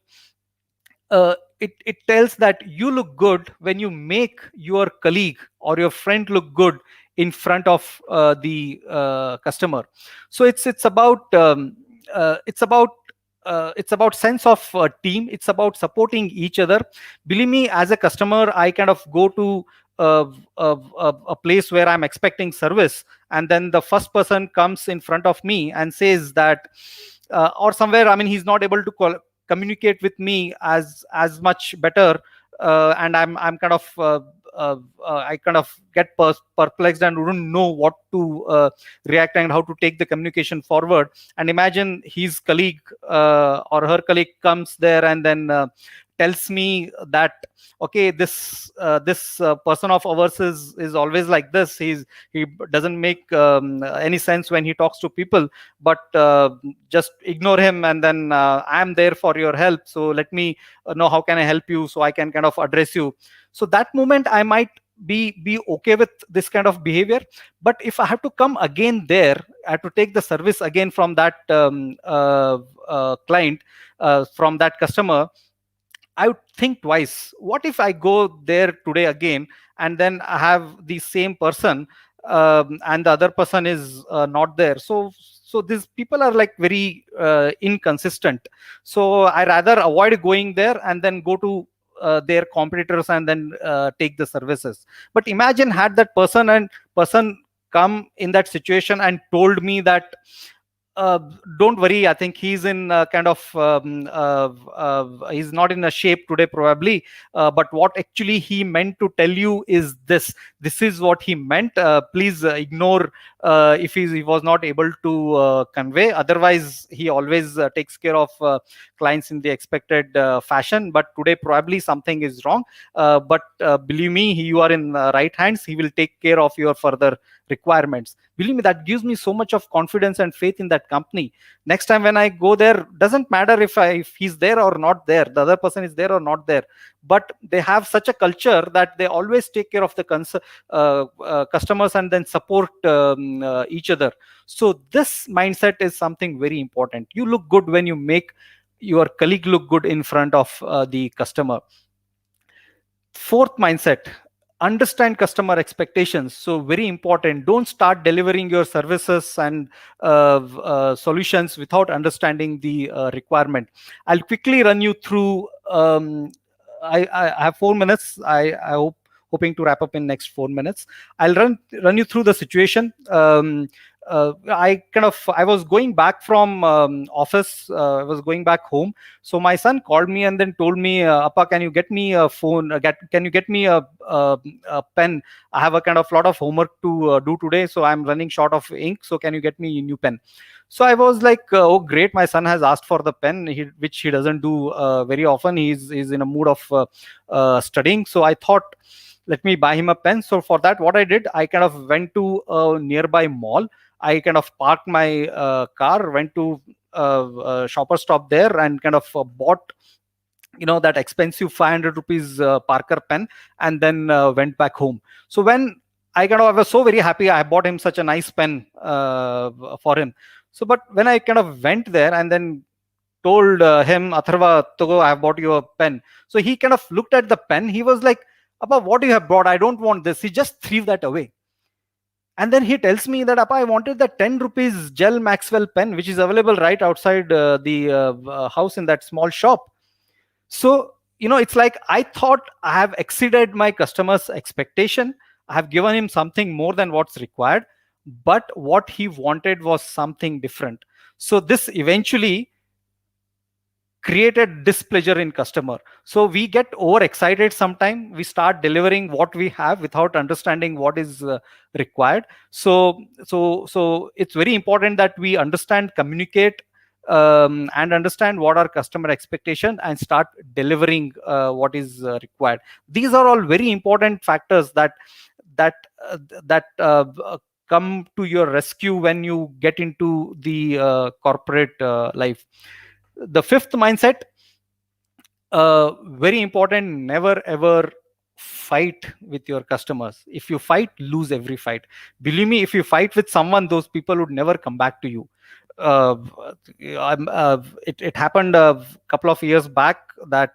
it tells that you look good when you make your colleague or your friend look good in front of the customer. So it's about sense of team. It's about supporting each other. Believe me, as a customer, I kind of go to a place where I'm expecting service, and then the first person comes in front of me and says that, or somewhere, I mean, he's not able to communicate with me as much better, and I'm kind of I kind of get perplexed and wouldn't know what to react and how to take the communication forward. And imagine his colleague or her colleague comes there and then tells me that, okay, this person of ours is always like this. He doesn't make any sense when he talks to people, but just ignore him, and then I'm there for your help, so let me know how can I help you, so I can kind of address you. So that moment I might be okay with this kind of behavior. But if I have to come again there, I have to take the service again from that client, from that customer, I would think twice. What if I go there today again, and then I have the same person, and the other person is not there? So these people are like very inconsistent. So I rather avoid going there and then go to their competitors and then take the services. But imagine had that person come in that situation and told me that, don't worry, I think he's in he's not in a shape today probably, but what actually he meant to tell you is this is what he meant. Please ignore if he was not able to convey. Otherwise, he always takes care of clients in the expected fashion, but today probably something is wrong. But believe me, you are in right hands. He will take care of your further requirements. Believe me, that gives me so much of confidence and faith in that company. Next time when I go there, doesn't matter if he's there or not there, the other person is there or not there, but they have such a culture that they always take care of the customers and then support each other. So this mindset is something very important. You look good when you make your colleague look good in front of the customer. Fourth mindset: understand customer expectations. So very important. Don't start delivering your services and solutions without understanding the requirement. I'll quickly run you through. I have 4 minutes. I hoping to wrap up in next 4 minutes. I'll run you through the situation. I was going back from office. I was going back home. So my son called me and then told me, Appa, can you get me a phone? Can you get me a pen? I have a lot of homework to do today. So I'm running short of ink. So can you get me a new pen? So I was like, oh, great. My son has asked for the pen, which he doesn't do very often. He's in a mood of studying. So I thought, let me buy him a pen. So for that, what I did, I went to a nearby mall. I parked my car, went to shopper stop there, and bought that expensive 500 rupees Parker pen, and then went back home. So when I was so very happy, I bought him such a nice pen for him. So but when I went there and then told him, Atharva, Togo, I have bought you a pen. So he looked at the pen. He was like, Appa, what you have brought? I don't want this. He just threw that away. And then he tells me that, Appa, I wanted the 10 rupees gel Maxwell pen, which is available right outside the house in that small shop. So, it's like I thought I have exceeded my customer's expectation. I have given him something more than what's required. But what he wanted was something different. So this eventually created displeasure in customer. So we get overexcited sometime. We start delivering what we have without understanding what is required. So it's very important that we understand, communicate, and understand what are customer expectation and start delivering what is required. These are all very important factors that come to your rescue when you get into the corporate life. The fifth mindset, very important: never ever fight with your customers. If you fight, lose every fight. Believe me, if you fight with someone, those people would never come back to you. It happened a couple of years back that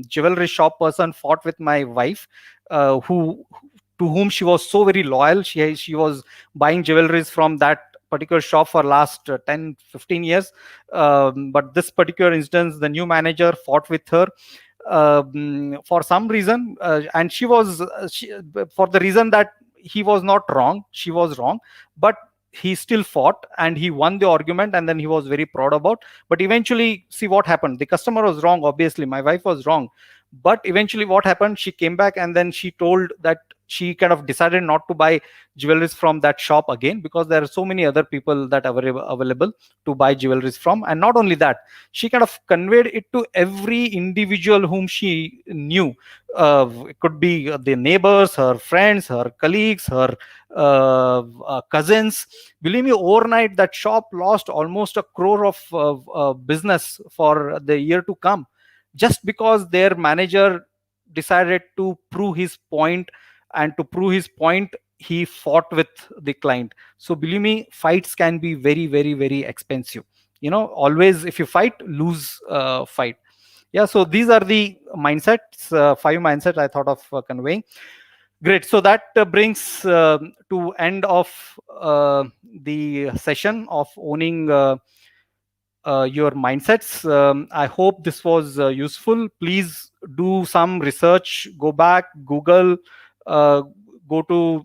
jewelry shop person fought with my wife, to whom she was so very loyal. She was buying jewelries from that particular shop for last 10-15 years, but this particular instance, the new manager fought with her for some reason, and for the reason that he was not wrong, she was wrong, but he still fought and he won the argument, and then he was very proud about. But eventually, see what happened. The customer was wrong, obviously my wife was wrong, but eventually what happened, she came back and then she told that she decided not to buy jewelries from that shop again, because there are so many other people that are available to buy jewelries from. And not only that, she conveyed it to every individual whom she knew. It could be the neighbors, her friends, her colleagues, her cousins. Believe me, overnight that shop lost almost 1 crore of business for the year to come, just because their manager decided to prove his point, and to prove his point, he fought with the client. So believe me, fights can be very, very, very expensive. Always, if you fight, lose fight. Yeah, so these are the mindsets, 5 mindsets I thought of conveying. Great. So that brings to end of the session of owning your mindsets. I hope this was useful. Please do some research, go back, Google, go to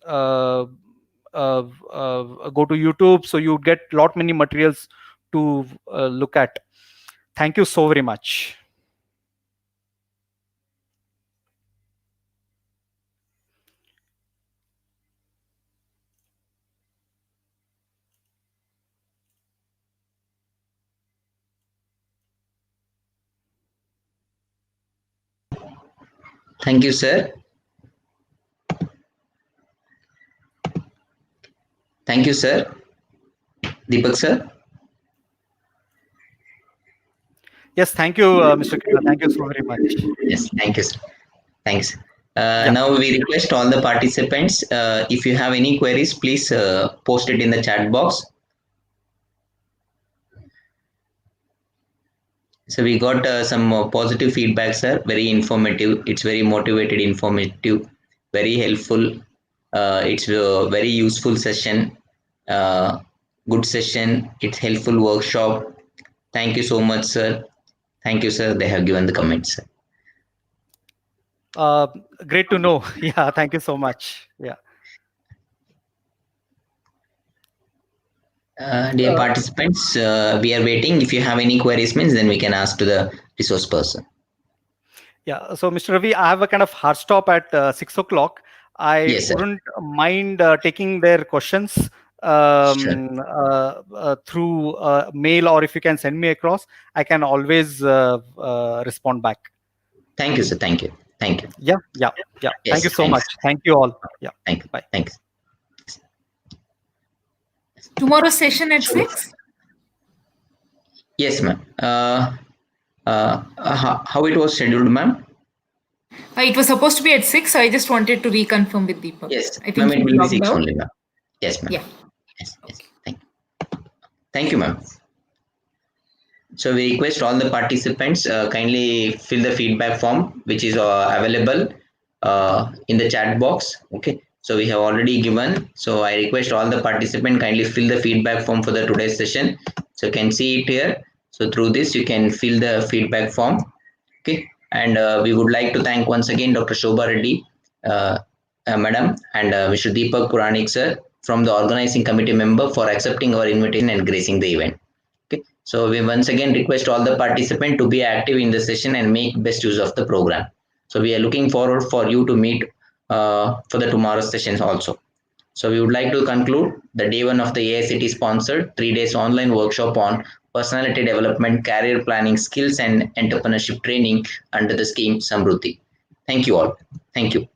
go to YouTube, so you get lot many materials to look at. Thank you so very much. Thank you, sir. Thank you, sir. Deepak, sir. Yes, thank you, Mr. Krishna. Thank you so very much. Yes, thank you, sir. Thanks. Now we request all the participants, if you have any queries, please post it in the chat box. So we got some positive feedback, sir. Very informative. It's very motivated, informative, very helpful. It's a very useful session. Good session. It's helpful workshop. Thank you so much, sir. Thank you, sir. They have given the comments, sir. Great to know. Yeah, thank you so much. Yeah. Dear participants, we are waiting. If you have any queries, then we can ask to the resource person. Yeah. So, Mr. Ravi, I have a kind of hard stop at 6 o'clock. I Yes, sir. wouldn't mind taking their questions through mail, or if you can send me across, I can always respond back. Thank you, sir. Thank you. Thank you. Yeah. Yes, Thank you so thanks. much. Thank you all. Yeah. Thank you. Bye. Thanks. Tomorrow's session at 6? Yes, ma'am. How it was scheduled, ma'am? It was supposed to be at 6, so I just wanted to reconfirm with Deepak. Yes, I think ma'am. It he will be logged 6 out. only, ma'am. Yes, ma'am. Yeah. Yes. Thank you, ma'am. So we request all the participants kindly fill the feedback form, which is available in the chat box. Okay. So we have already given. So I request all the participants kindly fill the feedback form for the today's session. So you can see it here. So through this, you can fill the feedback form. Okay. And we would like to thank once again Dr. Shobha Reddy, Madam, and Mr. Deepak Puranik, sir, from the organizing committee member, for accepting our invitation and gracing the event. Okay. So we once again request all the participants to be active in the session and make best use of the program. So we are looking forward for you to meet for the tomorrow's sessions also. So we would like to conclude the day one of the AICTE sponsored 3 days online workshop on personality development, career planning, skills and entrepreneurship training under the scheme Samriddhi. Thank you all. Thank you.